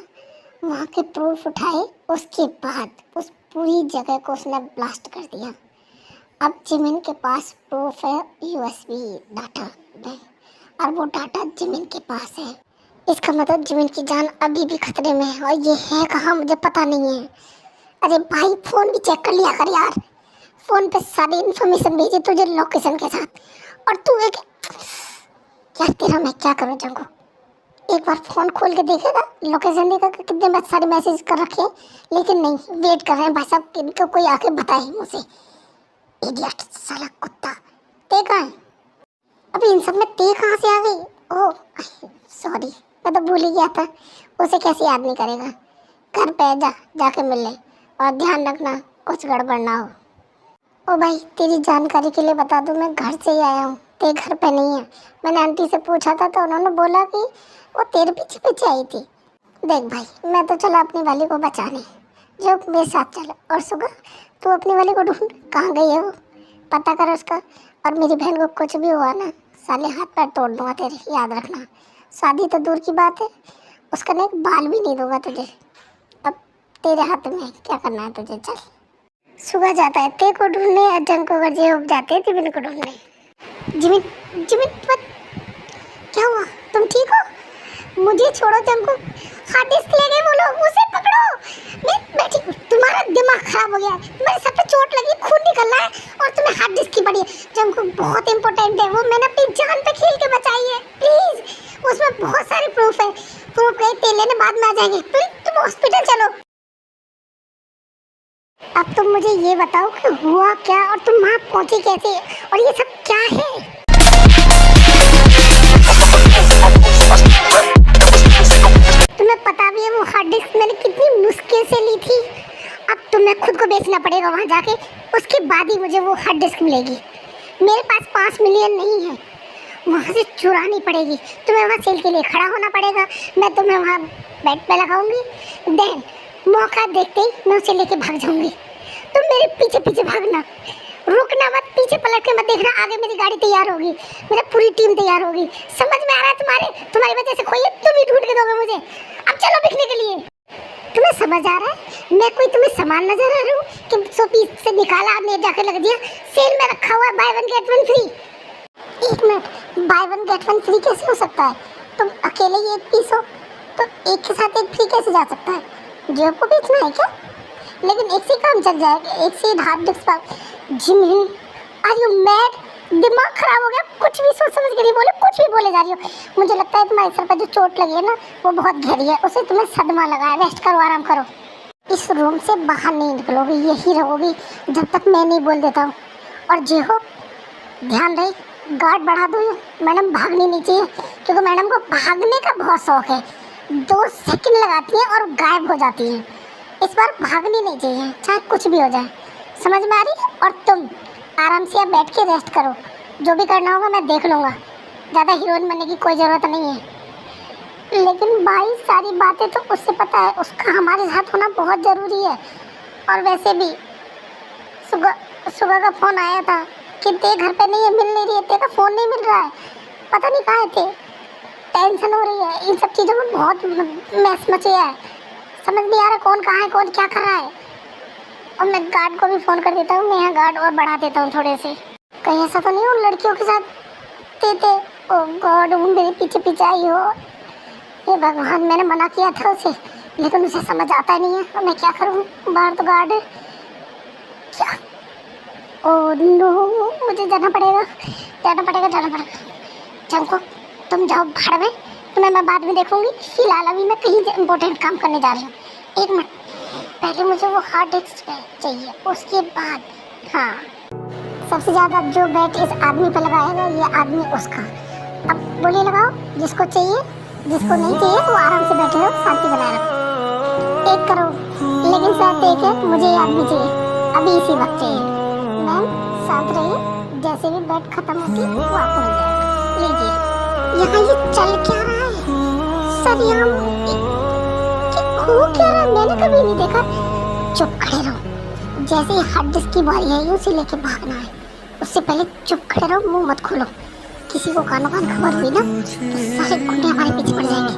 वहाँ के प्रूफ उठाए, उसके बाद उस पूरी जगह को उसने ब्लास्ट कर दिया। अब जिमिन के पास प्रूफ है यूएसबी डाटा में, और वो डाटा जिमिन के पास है। इसका मतलब जिमिन की जान अभी भी खतरे में है, और ये है कहाँ मुझे पता नहीं है। अरे भाई फ़ोन भी चेक कर लिया कर यार, फ़ोन पे सारी इन्फॉर्मेशन भेजी तुझे लोकेशन के साथ, और तू एक यार तेरा मैं क्या करूँ जंगू, एक बार फ़ोन खोल के देखेगा, लोकेशन देखेगा कितने बार सारे मैसेज कर रखे हैं, लेकिन नहीं, वेट कर रहे हैं भाई साहब इनको कोई आके बताए मुझे। इडियट साला कुत्ता, ते कहाँ है? अभी इन सब में ते कहाँ से आ गई? ओह सॉरी, मैं तो भूल ही गया था, उसे कैसे याद नहीं करेगा। घर पे जाके मिल ले, और ध्यान रखना कुछ गड़बड़ ना हो। ओ भाई तेरी जानकारी के लिए बता दूं, मैं घर से ही आया हूँ, ते घर पे नहीं है। मैंने आंटी से पूछा था तो उन्होंने बोला कि वो तेरे पीछे पीछे आई थी। देख भाई मैं तो चला अपनी वाली को बचाने, जो मेरे साथ चला। और सुबह तू अपनी वाली को ढूंढ, कहाँ गई है वो, पता कर उसका। और मेरी बहन को कुछ भी हुआ ना, साले हाथ पैर तोड़ दूँगा तेरे, याद रखना। शादी तो दूर की बात है, उसका ना एक बाल भी नहीं दूंगा तुझे। अब तेरे हाथ में क्या करना है तुझे, चल। सुबह जाता है ते को ढूंढने, और जंग को गर्जे उग जाते हैं जिमिन को ढूंढने। जिमिन जिमिन क्या हुआ, तुम ठीक हो? मुझे छोड़ो जंग को, हार्ड डिस्क ले गए वो लोग, उसे पकड़ो। मैं बैठी, तुम्हारा दिमाग खराब हो गया है, तुम्हारे सर पे चोट लगी, खून निकल रहा है, और तुम्हें हार्ड डिस्क की पड़ी है। जंग को बहुत इंपॉर्टेंट है, वो मैंने अपनी जान पे खेल के बचाई है, प्लीज। उसमें बहुत सारे प्रूफ है, प्रूफ गए तेल लेने बाद में आ जाएंगे, प्लीज तुम हॉस्पिटल चलो। अब तुम मुझे ये बताओ कि हुआ क्या, और तुम वहाँ पहुँची कैसे, और ये सब क्या है? तुम्हें पता भी है वो हार्ड डिस्क मैंने कितनी मुश्किल से ली थी। अब तुम्हें खुद को बेचना पड़ेगा वहाँ जाके, उसके बाद ही मुझे वो हार्ड डिस्क मिलेगी। मेरे पास 5 मिलियन नहीं है, वहाँ से चुरानी पड़ेगी। तुम्हें वहाँ सेल के लिए खड़ा होना पड़ेगा, मैं तुम्हें वहाँ बेड पे लगाऊंगी, देन मौका देखते ही मैं उसे लेके भाग जाऊंगी। तुम मेरे पीछे पीछे भागना, रुकना मत, पीछे पलट के मत देखना, आगे मेरी गाड़ी तैयार होगी, मेरा पूरी टीम तैयार होगी। समझ में आ रहा है? तुम्हारी वजह से खोई है, तुम ही ढूंढ के दोगे मुझे। अब चलो बिकने के लिए। तुम्हें समझ आ रहा है मैं कोई तुम्हें सामान नजर आ रहा हूँ कि 100 पीस से निकाला, आपने जाके लग दिया, सेल में रखा हुआ है, बाय 1 गेट 1 फ्री। एक मिनट, बाय 1 गेट 1 फ्री कैसे हो सकता है? तुम अकेले ही 1 पीस हो तो एक के साथ 1 फ्री कैसे जा सकता है? जो को बेचना है क्या? लेकिन एक से काम चल जाएगा, एक से हार्ड डिस्क पर। Jimin are you mad? दिमाग खराब हो गया, कुछ भी सोच समझ के नहीं बोले, कुछ भी बोले जा रही हो। मुझे लगता है तुम्हारे सर पर जो चोट लगी है ना वो बहुत गहरी है, उसे तुम्हें सदमा लगा है। रेस्ट करो, आराम करो, इस रूम से बाहर नहीं निकलोगी, यही रहोगी जब तक मैं नहीं बोल देता हूँ। और जी हो, ध्यान रहे, गार्ड बढ़ा दो, मैडम भागनी नहीं चाहिए, क्योंकि मैडम को भागने का बहुत शौक है। 2 सेकंड लगाती हैं और गायब हो जाती हैं। इस बार भागनी नहीं चाहिए, चाहे कुछ भी हो जाए। समझ में आ रही है? और तुम आराम से यहाँ बैठ के रेस्ट करो, जो भी करना होगा मैं देख लूँगा, ज़्यादा हीरोइन बनने की कोई ज़रूरत नहीं है। लेकिन भाई सारी बातें तो उससे पता है, उसका हमारे साथ होना बहुत ज़रूरी है। और वैसे भी सुबह सुबह का फ़ोन आया था कि ते घर पे नहीं है, मिल नहीं रही है, तेरा फ़ोन नहीं मिल रहा है, पता नहीं कहाँ है थे। टेंशन हो रही है, इन सब चीज़ों में बहुत मैस मचिया है, समझ नहीं आ रहा कौन कहाँ है, कौन क्या कर रहा है। और मैं गार्ड को भी फ़ोन कर देता हूँ, मैं यहाँ गार्ड और बढ़ा देता हूँ थोड़े से, कहीं ऐसा तो नहीं हो लड़कियों के साथ थे। ओ गॉड, वो मेरे पीछे पीछे आई हो। ये भगवान, मैंने मना किया था उसे, लेकिन उसे समझ आता नहीं है। अब मैं क्या करूँ, बाहर तो गार्ड है। क्या, ओ नो, मुझे जाना पड़ेगा। चंको, तुम जाओ भाड़ में, तुम्हें मैं बाद में देखूंगी। फिलहाल अभी मैं कहीं इम्पोर्टेंट काम करने जा रही हूँ। एक मिनट, पहले मुझे वो हार्ड डिस्क चाहिए, उसके बाद। हाँ, सबसे ज़्यादा जो बैट इस आदमी पे लगाएगा, ये आदमी उसका। अब बोलिए लगाओ, जिसको चाहिए, जिसको नहीं चाहिए वो आराम से बैठे रहो, शांति बनाए रखो। 1 करोड़, लेकिन सर एक है, मुझे ये आदमी चाहिए, अभी इसी वक्त चाहिए। मैम शांत रहिए, जैसे भी बैट खत्म होती है वो आपको मिल जाएगा। लीजिए। यहाँ ये चल क्या रहा है सर, यहाँ हो क्या रहा है, मैंने कभी नहीं देखा। चुप खड़े रहो, जैसे ही हार्ड डिस्क की बारी है उसे लेके भागना है, उससे पहले चुप खड़े रहो, मुंह मत खोलो। किसी को कानों कान खबर हुई ना तो सारे गुंडे हमारे पीछे पड़ जाएंगे।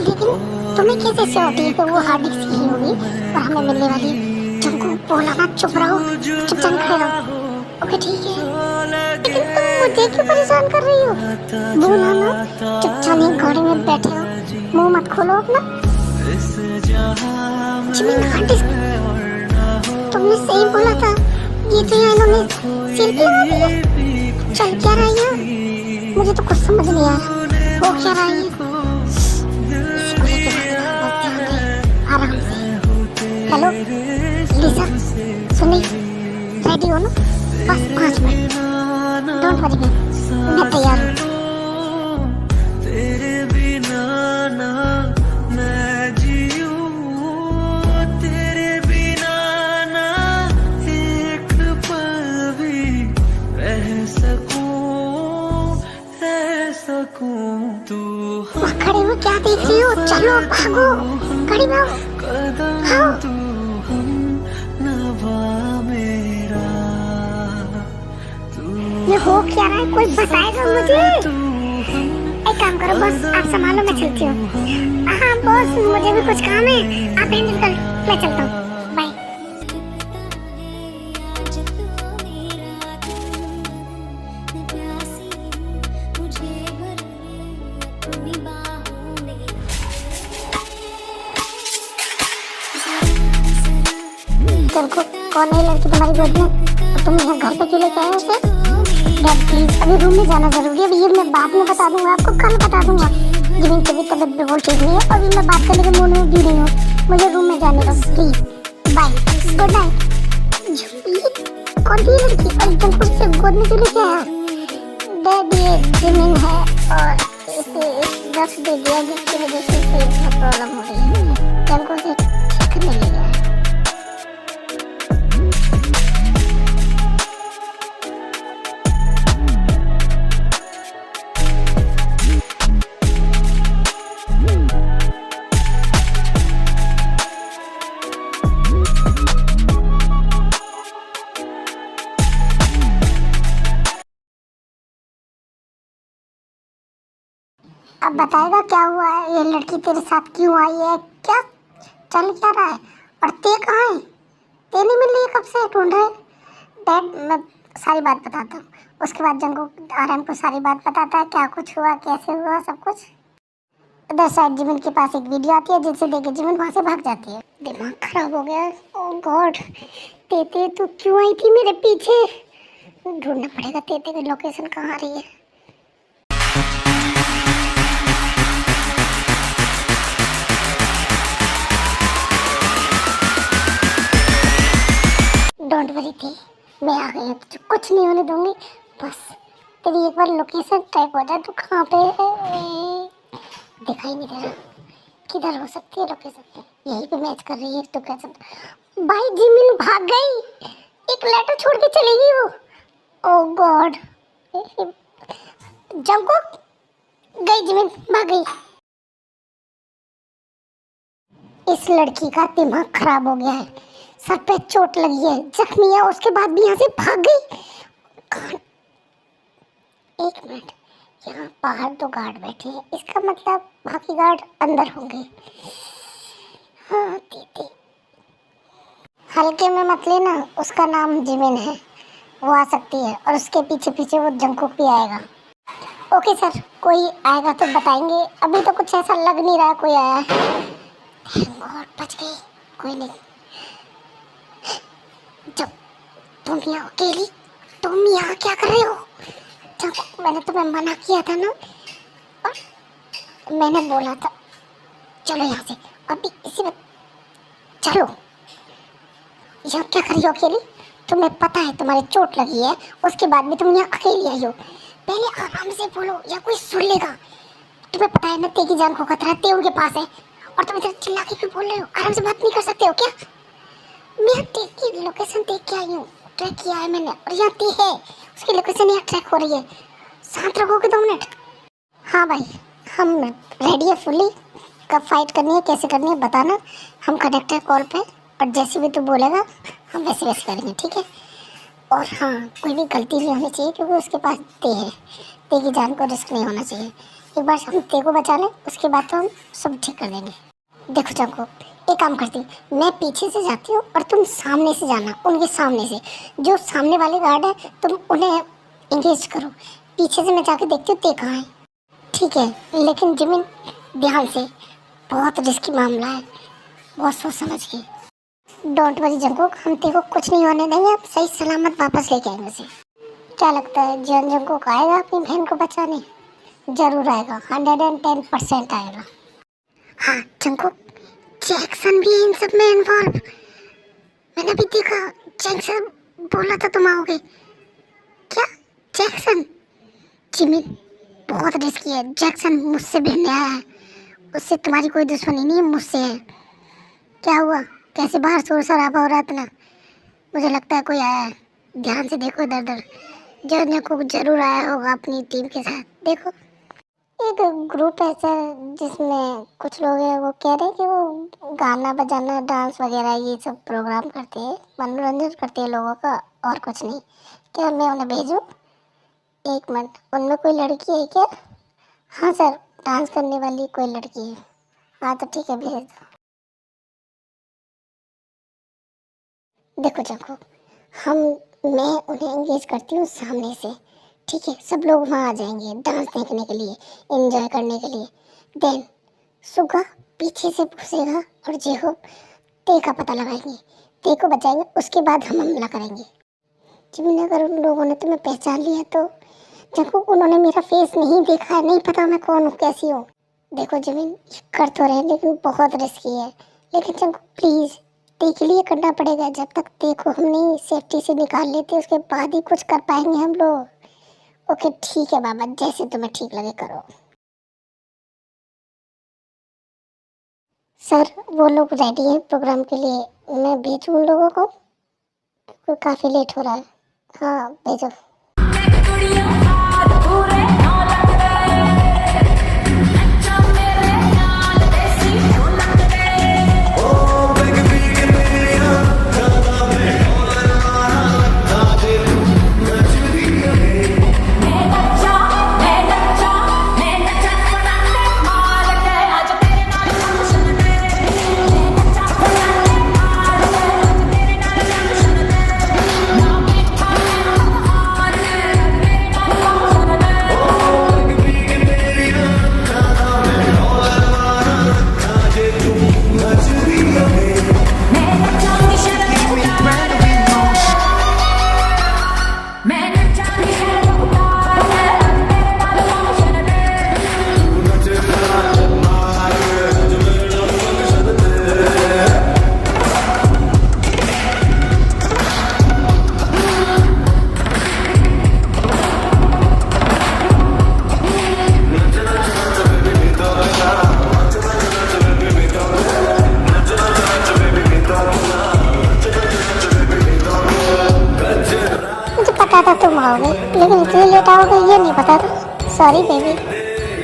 लेकिन तुम्हें कैसे श्योरिटी है कि वो हार्ड डिस्क ही होगी और हमें मिलने वाली है? चंकू बोला ना, चुप रहो, चुपचाप खड़े रहो। ओके ठीक है, लेकिन तुम मुझे क्यों परेशान कर रही हो? बोला ना, चुपचाप गाड़ी में बैठे हो, मुंह मत खोलो अपना। हार्ड डिस्क, तुमने सही बोला था, ये तो यहाँ इन्होंने सिर पे लगा दिया। चल क्या रहा है यहाँ, मुझे तो कुछ समझ नहीं आ रहा, हो क्या रहा है। आराम से। हेलो लिसा, सुनिए, रेडी हो ना? बस 5 मिनट, डोंट वरी मैम, मैं तैयार हूँ। तेरे बिना ना मैं जीऊं, तेरे बिना ना एक पल भी रह सकूं। तू खड़े हो क्या देख रही हो, चलो भागो, गाड़ी में आओ। कदम तू हम नभा मेरा, ये हो क्या रहा है, कोई बताएगा मुझे? एक काम करो बॉस, आप संभालो, मैं चलती हूँ। हाँ बॉस, मुझे भी कुछ काम है, आप हैंडल कर, मैं चलता हूँ, बाय। देखो कौन है लड़की तुम्हारी गोद में, और तुम यहाँ घर पे क्यों लेके आए उसे? डैड प्लीज, अभी रूम में जाना जरूरी है, अभी ये मैं बाद में बता दूंगा आपको, कल बता दूंगा। जिमिन की भी तबीयत बिल्कुल ठीक नहीं है, अभी मैं बात करने के मूड में भी नहीं हूँ, मुझे रूम में जाने दो प्लीज, बाय, गुड नाइट। कौन थी लड़की, और एकदम खुद से गोद में क्यों लेके आया? डैड ये जिमिन है और इसे ड्रग्स दे दिया जिसकी वजह से इसे प्रॉब्लम हो रही है, हमको उसे ठीक करने ले गया। अब बताएगा क्या हुआ है, ये लड़की तेरे साथ क्यों आई है, क्या चल क्या रहा है, और ते कहाँ है? ते नहीं मिल रही है कब से, ढूंढ रहे। डैड मैं सारी बात बताता हूँ, उसके बाद जंगू आराम को सारी बात बताता है, क्या कुछ हुआ, कैसे हुआ, सब कुछ। उधर साइड जिमिन के पास एक वीडियो आती है, जिसे देखे जिमिन वहाँ से भाग जाती है। दिमाग खराब हो गया, ओह गॉड, तेते तू क्यों आई थी मेरे पीछे? ढूंढना पड़ेगा तेते की लोकेशन कहाँ आ रही है। डोंट वरी थी, मैं आ गई हूँ, तुझे कुछ नहीं होने दूंगी, बस तेरी एक बार लोकेशन ट्रैक हो जाए, तू कहाँ पे है दिखाई नहीं दे रहा, किधर हो सकती है लोकेशन, यहीं पे मैच कर रही है लोकेशन। भाई जिमिन भाग गई, एक लेटर छोड़ के चली गई वो। ओह गॉड, जंगकुक गई जिमिन, भाग गई। इस लड़की का दिमाग खराब हो गया है, सर पे चोट लगी है, जख्मी है, उसके बाद भी यहाँ से भाग गई। एक मिनट, यहाँ बाहर तो गार्ड बैठे हैं, इसका मतलब बाकी गार्ड अंदर होंगे। हाँ दीदी, हल्के में मत लेना, उसका नाम जिमिन है, वो आ सकती है और उसके पीछे पीछे वो जंगकुक भी आएगा। ओके सर, कोई आएगा तो बताएंगे, अभी तो कुछ ऐसा लग नहीं रहा कोई आया है। और बच गई, कोई नहीं। जब तुम यहाँ अकेली, तुम यहाँ क्या कर रहे हो? जब मैंने तुम्हें मना किया था ना, और मैंने बोला था चलो यहाँ से, अभी इसी में चलो। यहाँ क्या कर रही हो अकेली? तुम्हें पता है तुम्हारी चोट लगी है, उसके बाद भी तुम यहाँ अकेली आई हो। पहले आराम से बोलो या कोई सुन लेगा। तुम्हें पता है ना ते की जान को खतरा है, ते उनके पास है, और तुम इधर चिल्ला के क्यों बोल रहे हो? आराम से बात नहीं कर सकते हो क्या? मैं ते की लोकेशन देख के आई हूँ, ट्रैक किया है मैंने, और यहाँ ते है, उसकी लोकेशन यहाँ ट्रैक हो रही है। शांत रहोगे 2 मिनट? हाँ भाई, हम रेडी है फुल्ली। कब फाइट करनी है, कैसे करनी है बताना, हम कनेक्ट है कॉल पे, और जैसे भी तू बोलेगा हम वैसे वैसे करेंगे, ठीक है? और हाँ, कोई भी गलती नहीं होनी चाहिए, क्योंकि उसके पास ते है, ते की जान को रिस्क नहीं होना चाहिए। एक बार हम ते को बचा लें, उसके बाद तो हम सब ठीक कर देंगे। देखो चंको, एक काम करती, मैं पीछे से जाती हूँ और तुम सामने से जाना, उनके सामने से। जो सामने वाले गार्ड है तुम उन्हें इंगेज करो, पीछे से मैं जाके देखती हूँ ते कहाँ है, ठीक है? लेकिन जिमिन ध्यान से, बहुत रिस्की मामला है, बहुत सोच समझ के। डोंट वरी जंगकुक, हम ते को कुछ नहीं होने देंगे, आप सही सलामत वापस लेके आएंगे उसे। क्या लगता है जंगकुक आएगा अपनी बहन को बचाने? जरूर आएगा, 110% आएगा। हाँ जंगकुक, जैक्सन भी इन सब में इन्वॉल्व, मैंने भी देखा, जैक्सन बोला था तुम आओगे। क्या जैक्सन? जिमिन बहुत रिस्की है, जैक्सन मुझसे भिड़ने आया है, उससे तुम्हारी कोई दुश्मनी नहीं है, मुझसे है। क्या हुआ, कैसे बाहर शोर शराबा हो रहा था ना? मुझे लगता है कोई आया है, ध्यान से देखो इधर उधर। जंगकुक जरूर आया होगा अपनी टीम के साथ। देखो एक ग्रुप है सर, जिसमें कुछ लोग हैं, वो कह रहे हैं कि वो गाना बजाना, डांस वगैरह ये सब प्रोग्राम करते हैं, मनोरंजन करते हैं लोगों का, और कुछ नहीं। क्या मैं उन्हें भेजूं? एक मिनट, उनमें कोई लड़की है क्या? हाँ सर, डांस करने वाली कोई लड़की है। हाँ तो ठीक है, भेज दो। देखो जंगकुक, मैं उन्हें एंगेज करती हूँ सामने से, ठीक है? सब लोग वहाँ आ जाएंगे डांस देखने के लिए, एंजॉय करने के लिए। देन सुगा पीछे से घुसेगा और जेहो ते का पता लगाएंगे, ते को बचाएंगे, उसके बाद हम हमला करेंगे। जिमिन अगर उन लोगों ने तुम्हें पहचान लिया तो? जंगकुक उन्होंने मेरा फेस नहीं देखा है, नहीं पता मैं कौन हूँ, कैसी हूँ। देखो जिमिन, कर तो रहे हैं लेकिन बहुत रिस्की है, लेकिन जंगकुक प्लीज़ ते के लिए करना पड़ेगा। जब तक ते को हम नहीं सेफ्टी से निकाल लेते, उसके बाद ही कुछ कर पाएंगे हम लोग। ओके ठीक है बाबा, जैसे तुम्हें ठीक लगे करो। सर वो लोग रेडी हैं प्रोग्राम के लिए, मैं भेजूँ उन लोगों को? काफ़ी लेट हो रहा है। हाँ भेजो।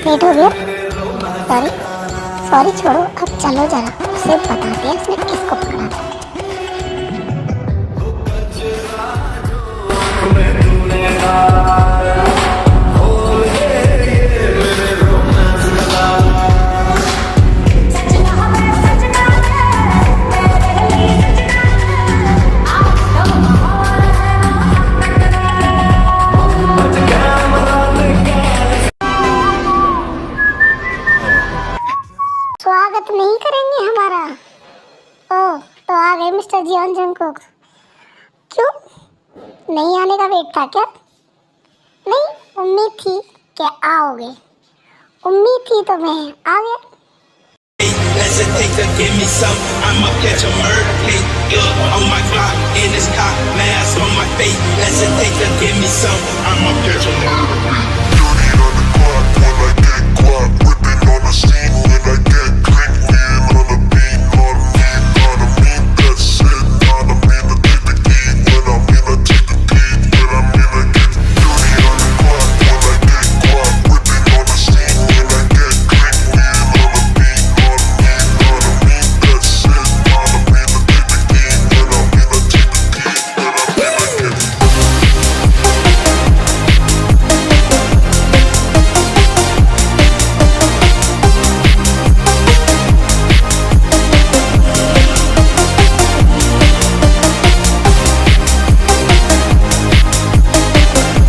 लेट हो गया। सॉरी सॉरी छोड़ो, अब चलो जरा उसे बताते हैं उसने किसको पकड़ा था। स्वागत नहीं करेंगे हमारा? ओह, तो आ गए मिस्टर जियोन जंगकुक। क्यों नहीं आने का वेट था क्या? नहीं, उम्मीद थी कि आओगे। उम्मीद थी तो मैं आ गया। Let's take to give me some. I'ma catch a murder case. On my clock, in this cock, mask on my face. Let's take to give me some. I'ma catch a murder case. Dirty on the clock when I get clocked. Whipping on the scene when I get cranked. Leaning on the beat, on me, gotta mean that shit. Gotta mean to take the key when I mean to take the key. When I mean to get dirty on the clock when I get clocked. Whipping on the scene when I get cranked. Leaning on the beat, on me, gotta mean that shit. Gotta mean to take the key when I mean to take the key. When I mean to get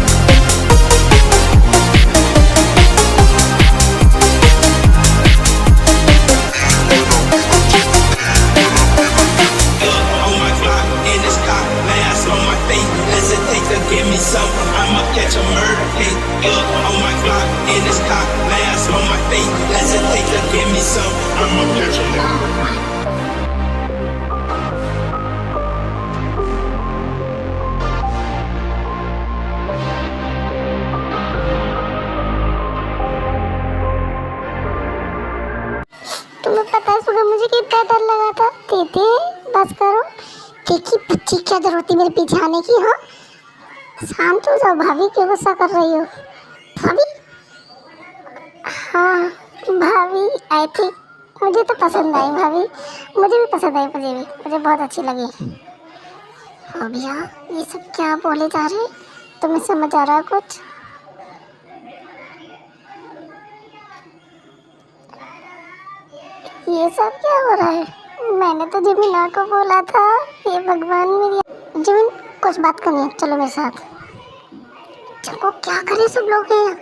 on my clock, in this cock, mask on my face. Let's take to give me some. I'ma catch a murder case. On my clock, in this cock, mask on my face. Let's take to give me some. I'ma catch a murder case. तुम्हें पता है सुबह मुझे कितना डर लगा था? दीदी बस करो, की बच्ची क्या जरूरत थी मेरे पीछे आने की? हाँ शांत हो जाओ। भाभी क्यों गुस्सा कर रही हो? भाभी, हाँ भाभी आई थी, मुझे तो पसंद आई भाभी, मुझे भी पसंद आई, मुझे बहुत अच्छी लगी। हाँ भैया, ये सब क्या बोले जा रहे हैं? तुम्हें समझ आ रहा है कुछ? ये सब क्या हो रहा है? मैंने तो जिमिना को बोला था। ये भगवान मेरी। जिमिन, कुछ बात करनी है, चलो मेरे साथ। चलो क्या करें, सब लोग हैं यहाँ।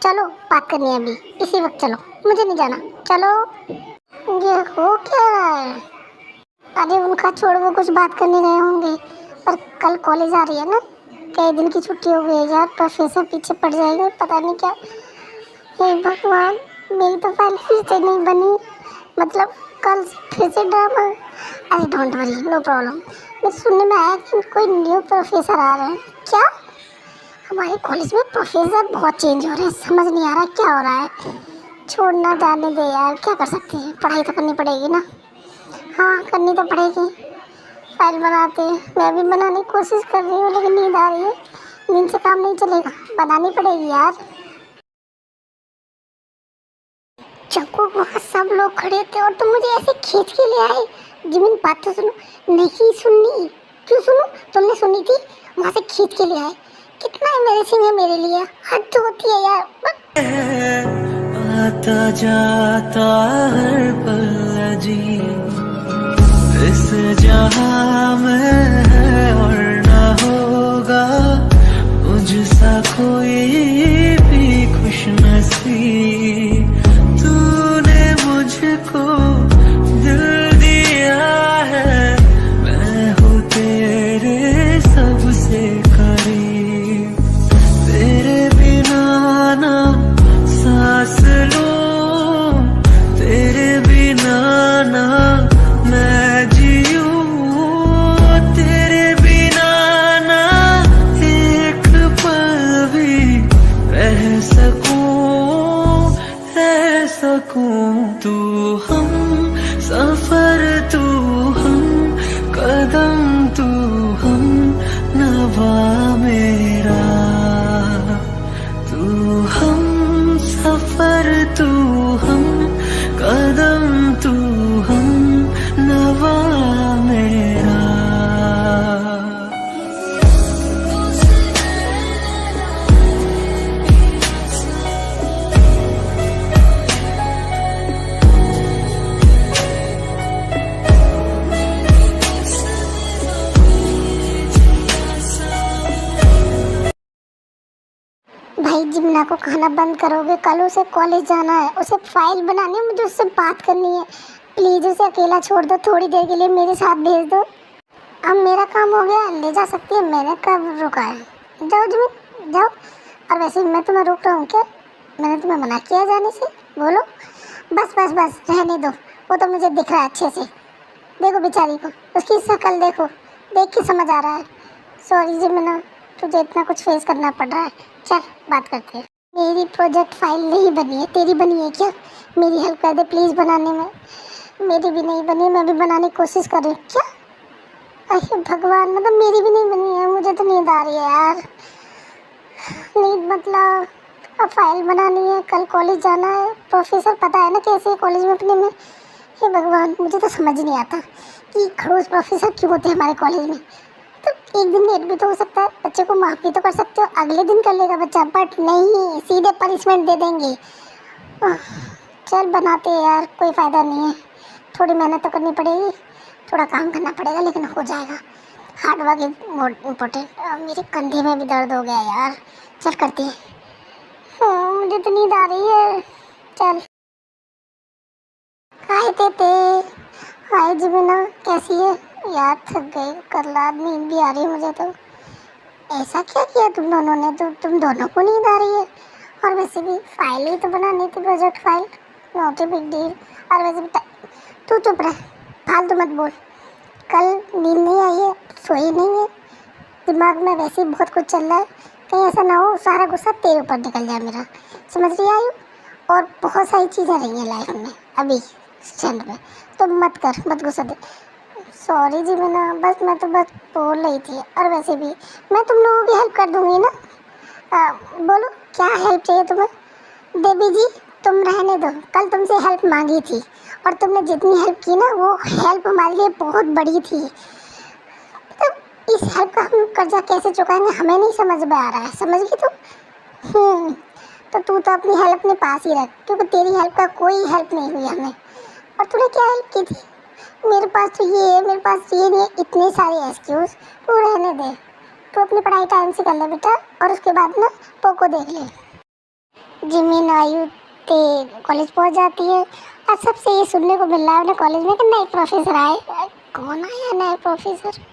चलो बात करनी है अभी, इसी वक्त चलो, मुझे नहीं जाना, चलो। ये हो क्या रहा है? अरे उनका छोड़, वो कुछ बात करने गए होंगे। पर कल कॉलेज आ रही है ना, कई दिन की छुट्टी हो गई है यार, प्रोफेसर पीछे पड़ जाएंगे, पता नहीं क्या। हे भगवान, मेरी तो फाइल फिर से नहीं बनी, मतलब कल फिर से ड्रामा। अरे डोंट वरी, नो प्रॉब्लम। मेरे सुनने में आया कि कोई न्यू प्रोफेसर आ रहे हैं। क्या? हमारे कॉलेज में प्रोफेसर बहुत चेंज हो रहे हैं, समझ नहीं आ रहा क्या हो रहा है। छोड़ना, जाने दे यार, क्या कर सकते हैं, पढ़ाई तो करनी पड़ेगी ना। हाँ करनी तो पड़ेगी। फाइल बनाते हैं, मैं भी बनाने की कोशिश कर रही हूँ, लेकिन नींद आ रही है, नींद से काम नहीं चलेगा, बनानी पड़ेगी यार। चक्कू, वहाँ सब लोग खड़े थे और तुम मुझे ऐसे खींच के ले आए। जिमिन बात तो सुनो। नहीं सुननी। क्यों सुनो? तुमने सुनी थी, वहाँ से खींच के ले आए। कितना एम्बैरेसिंग है मेरे लिए, हद होती है यार। आता जाता हर पल अजीब, इस जहां में है और ना होगा मुझसा कोई भी खुश नसीब। तूने मुझको दिल दिया है, मैं हूँ तेरे सबसे करीब। तेरे बिना ना सांस लूं, तेरे बिना ना मैं जीऊं, तेरे बिना ना एक पल भी रह सकूं। तू हम सफर, तू हम कदम, तू हम नवा मेरा। तू हम सफर, तू हम कदम तू हम नवा मेरा। भाई जिम्ना को खाना बंद करोगे, कल उसे कॉलेज जाना है, उसे फाइल बनानी है, मुझे उससे बात करनी है। प्लीज़ उसे अकेला छोड़ दो, थोड़ी देर के लिए मेरे साथ भेज दो। अब मेरा काम हो गया, ले जा सकती है, मैंने कब रुका है। जाओ जिमिन जाओ। और वैसे मैं तुम्हें रोक रहा हूँ क्या? मैंने तुम्हें मना किया जाने से? बोलो। बस बस बस रहने दो, वो तो मुझे दिख रहा है अच्छे से। देखो बेचारी को, उसकी शक्ल देखो, देख के समझ आ रहा है। सॉरी जिमिना, तुझे इतना कुछ फेस करना पड़ रहा है। चल बात करते हैं। मेरी प्रोजेक्ट फाइल नहीं बनी है, तेरी बनी है क्या? मेरी हेल्प कर दे प्लीज़ बनाने में। मेरी भी नहीं बनी, मैं भी बनाने की कोशिश कर रही हूँ। क्या? अरे भगवान, मतलब मेरी भी नहीं बनी है। मुझे तो नींद आ रही है यार। नींद मतलब अब फाइल बनानी है, कल कॉलेज जाना है। प्रोफेसर पता है ना कैसे कॉलेज में अपने में। हे भगवान, मुझे तो समझ नहीं आता कि खड़ूस प्रोफेसर क्यों होते हैं हमारे कॉलेज में। तो एक दिन लेट भी तो हो सकता है, बच्चे को माफ़ भी तो कर सकते हो, अगले दिन कर लेगा बच्चा। बट नहीं, सीधे पनिशमेंट दे देंगे। चल बनाते हैं यार, कोई फ़ायदा नहीं है। थोड़ी मेहनत तो करनी पड़ेगी, थोड़ा काम करना पड़ेगा, लेकिन हो जाएगा। Hard work is more important. मेरे कंधे में भी दर्द हो गया यार। चल करते हैं। मुझे तो नींद आ रही है। चल। हाय तेते, हाय जिमिना, कैसी है? यार थक गई, कल रात नींद भी आ रही है मुझे तो। ऐसा क्या किया तुम दोनों ने? तो तुम दोनों को नींद आ रही है? और वैसे भी फाइल ही तो बनानी थी, project file, not a big deal. और वैसे भी तू चुप रह, फालतू मत बोल। कल नींद नहीं आई है, सोई नहीं है, दिमाग में वैसे ही बहुत कुछ चल रहा है। कहीं ऐसा ना हो सारा गुस्सा तेरे ऊपर निकल जाए मेरा। समझ रही आयु? और बहुत सारी चीज़ें रही हैं लाइफ में अभी क्षण में, तो मत गुस्सा दे। सॉरी जी मैना, मैं तो बस बोल रही थी। और वैसे भी मैं तुम लोगों की हेल्प कर दूँगी ना। बोलो क्या हेल्प चाहिए तुम्हें? देवी जी तुम रहने दो, कल तुमसे हेल्प मांगी थी और तुमने जितनी हेल्प की ना, वो हेल्प हमारे लिए बहुत बड़ी थी। तो इस हेल्प का हम कर्जा कैसे चुकाएंगे हमें नहीं समझ में आ रहा है। समझ गई तुम? तो तू तो अपनी हेल्प अपने पास ही रख, क्योंकि तेरी हेल्प का कोई हेल्प नहीं हुई हमें। और तूने क्या हेल्प की थी? मेरे पास तो ये है, मेरे पास ये नहीं है, इतने सारे एक्सक्यूज़। तू रहने दे, तू अपनी पढ़ाई टाइम से कर ले बेटा, और उसके बाद ना पोको देख ले। जिमिन आयु ते कॉलेज पहुंच जाती है और सबसे ये सुनने को मिल रहा है उन्हें कॉलेज में कि नए प्रोफेसर आए। कौन आया नए professor?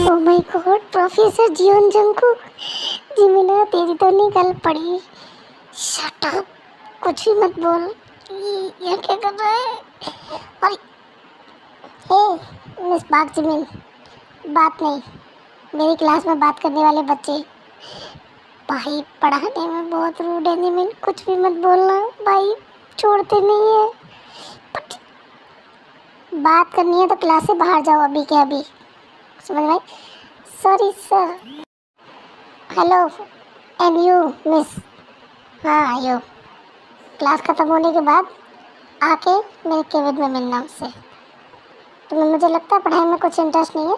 Oh my god, professor Jeon Jungkook. जिमिना तेरी तो निकल पड़ी। शट अप, कुछ भी मत बोल। ये क्या कर रहा है? और हे मिस पार्क जिमिन, बात नहीं, मेरी क्लास में बात करने वाले बच्चे भाई पढ़ाने में बहुत रूड है। जिमिन कुछ भी मत बोलना भाई, छोड़ते नहीं है। बात करनी है तो क्लास से बाहर जाओ अभी के अभी, समझ में? Sorry sir. Hello and you miss. हाँ आयो, क्लास ख़त्म होने के बाद आके मेरे केबिन में मिलना उससे। तुम्हें मुझे लगता है पढ़ाई में कुछ इंटरेस्ट नहीं है,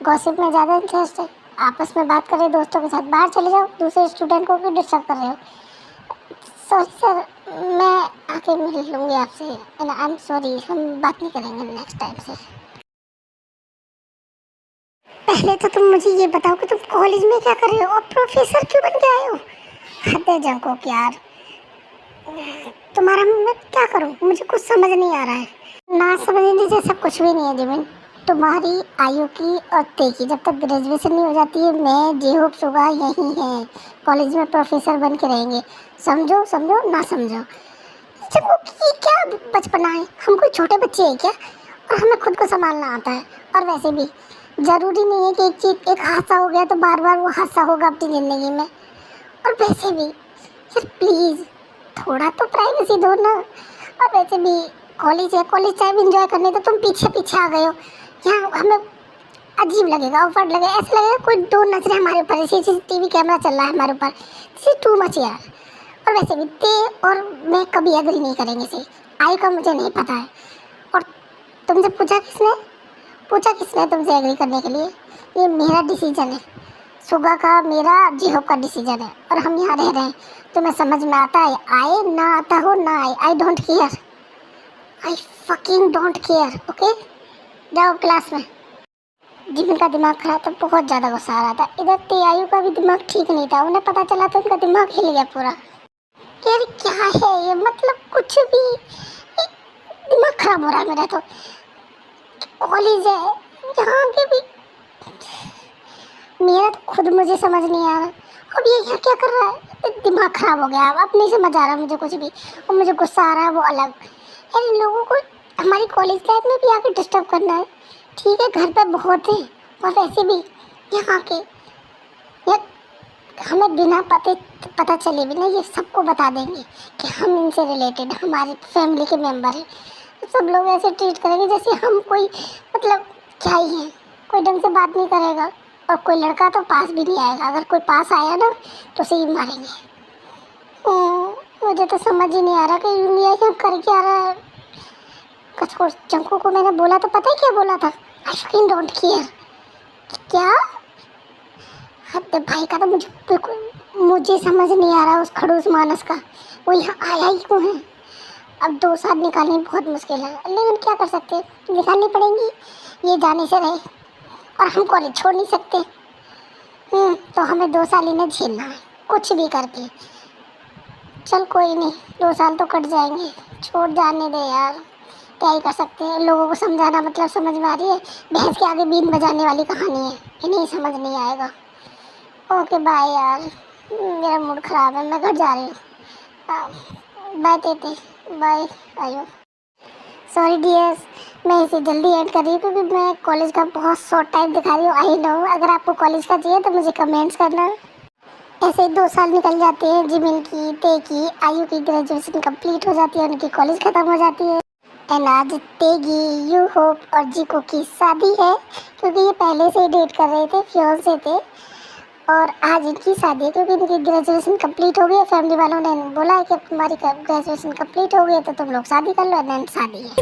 गॉसिप में ज़्यादा इंटरेस्ट है। आपस में बात करें दोस्तों के साथ, बाहर चले जाओ, दूसरे स्टूडेंट को क्यों डिस्टर्ब कर रहे हो? सॉरी सर, मैं आके मिल लूँगी आपसे। आई एम सॉरी, हम बात नहीं करेंगे नेक्स्ट टाइम से। पहले तो तुम मुझे ये बताओ कि तुम कॉलेज में क्या कर रहे हो और प्रोफेसर क्यों बन के आए हो? हद है जंगकुक यार, तुम्हारा मैं क्या करूं? मुझे कुछ समझ नहीं आ रहा है। ना समझने जैसा कुछ भी नहीं है जिमिन। तुम्हारी आयु की और ते की जब तक ग्रेजुएशन नहीं हो जाती है, मैं जेहोप सुगा यही है, कॉलेज में प्रोफेसर बन के रहेंगे। समझो समझो ना समझो, सबको ये क्या बचपना है, हम कोई छोटे बच्चे हैं क्या? और हमें खुद को संभालना आता है। और वैसे भी ज़रूरी नहीं है कि एक चीज़, एक हादसा हो गया तो बार बार वो हादसा होगा अपनी ज़िंदगी में। और वैसे भी यार प्लीज़ थोड़ा तो प्राइवेसी दो ना। और वैसे भी कॉलेज है, कॉलेज टाइम इंजॉय करने तो तुम पीछे पीछे आ गए हो। यहाँ हमें अजीब लगेगा, ऑफर्ड लगेगा, ऐसा लगेगा कोई दो नजरें हमारे ऊपर, CCTV कैमरा चल रहा है हमारे ऊपर। दिस इज टू मच यार। और वैसे भी ते और मैं कभी एग्री नहीं करेंगे से, आयु का मुझे नहीं पता है। और तुमसे पूछा किसने तुमसे एग्री करने के लिए? ये मेरा डिसीजन है, सुगा का, मेरा, जीहोप का डिसीजन है। और हम यहाँ रह रहे हैं, तुम्हें समझ में आता है आए ना आता हो ना आए, I don't care, I fucking don't care. Okay, जाओ क्लास में। जिमिन का दिमाग खराब था, बहुत ज़्यादा गुस्सा आ रहा था। इधर ते आयु का भी दिमाग ठीक नहीं था, उन्हें पता चला तो उनका दिमाग हिल गया पूरा। यार क्या है ये, मतलब कुछ भी, दिमाग खराब हो रहा है मेरा तो। कॉलेज है यहाँ पे भी, मेरा तो खुद मुझे समझ नहीं आ रहा अब ये यहाँ क्या कर रहा है। दिमाग खराब हो गया, अब नहीं समझ आ रहा मुझे कुछ भी। और मुझे गुस्सा आ रहा है वो अलग। यार इन लोगों को हमारी कॉलेज लाइफ में भी आके डिस्टर्ब करना है। ठीक है घर पे बहुत है, और वैसे भी यहाँ के यार हमें बिना पता चले भी ना ये सबको बता देंगे कि हम इनसे रिलेटेड, हमारे फैमिली के मेंबर हैं। तो सब लोग ऐसे ट्रीट करेंगे जैसे हम कोई, मतलब क्या ही है, कोई ढंग से बात नहीं करेगा। और कोई लड़का तो पास भी नहीं आएगा, अगर कोई पास आया ना तो उसे ही मारेंगे। मुझे तो समझ ही नहीं आ रहा कि ये कर क्या रहा है। कुछ चंकू को मैंने बोला तो पता है क्या बोला था, आई फकिंग डोंट केयर। क्या हद भाई का तो मुझे समझ नहीं आ रहा उस खड़ूस मानस का, वो यहाँ आया ही क्यों है। अब 2 साल निकालनी बहुत मुश्किल है, लेकिन क्या कर सकते हैं, निकालनी पड़ेंगी, ये जाने से रहे। और हम कॉलेज छोड़ नहीं सकते, तो हमें 2 साल इन्हें झेलना है कुछ भी करके। चल कोई नहीं, 2 साल तो कट जाएंगे, छोड़ जाने दे यार, क्या ही कर सकते हैं। लोगों को समझाना मतलब समझ में आ रही है, भैंस के आगे बीन बजाने वाली कहानी है, इन्हें समझ नहीं आएगा। ओके बाय यार, मेरा मूड ख़राब है, मैं घर जा रही हूँ। बाय तेते, बाय आयो। सॉरी डियर्स, मैं इसे जल्दी एंड कर रही हूँ क्योंकि मैं कॉलेज का बहुत शॉर्ट टाइम दिखा रही हूँ। आई नो अगर आपको कॉलेज का चाहिए तो मुझे कमेंट्स करना। ऐसे ही 2 साल निकल जाते हैं, जिमिन की, ते की, आयु की ग्रेजुएशन कंप्लीट हो जाती है, उनकी कॉलेज ख़त्म हो जाती है। एंड आज तेगी, यू होप और जीको की शादी है क्योंकि ये पहले से ही डेट कर रहे थे, फियांसे थे। और आज इनकी शादी है क्योंकि इनकी ग्रेजुएशन कंप्लीट हो गई है। फैमिली वालों ने बोला है कि तुम्हारी ग्रेजुएशन कंप्लीट हो गई है तो तुम लोग शादी कर लो, एंड शादी है।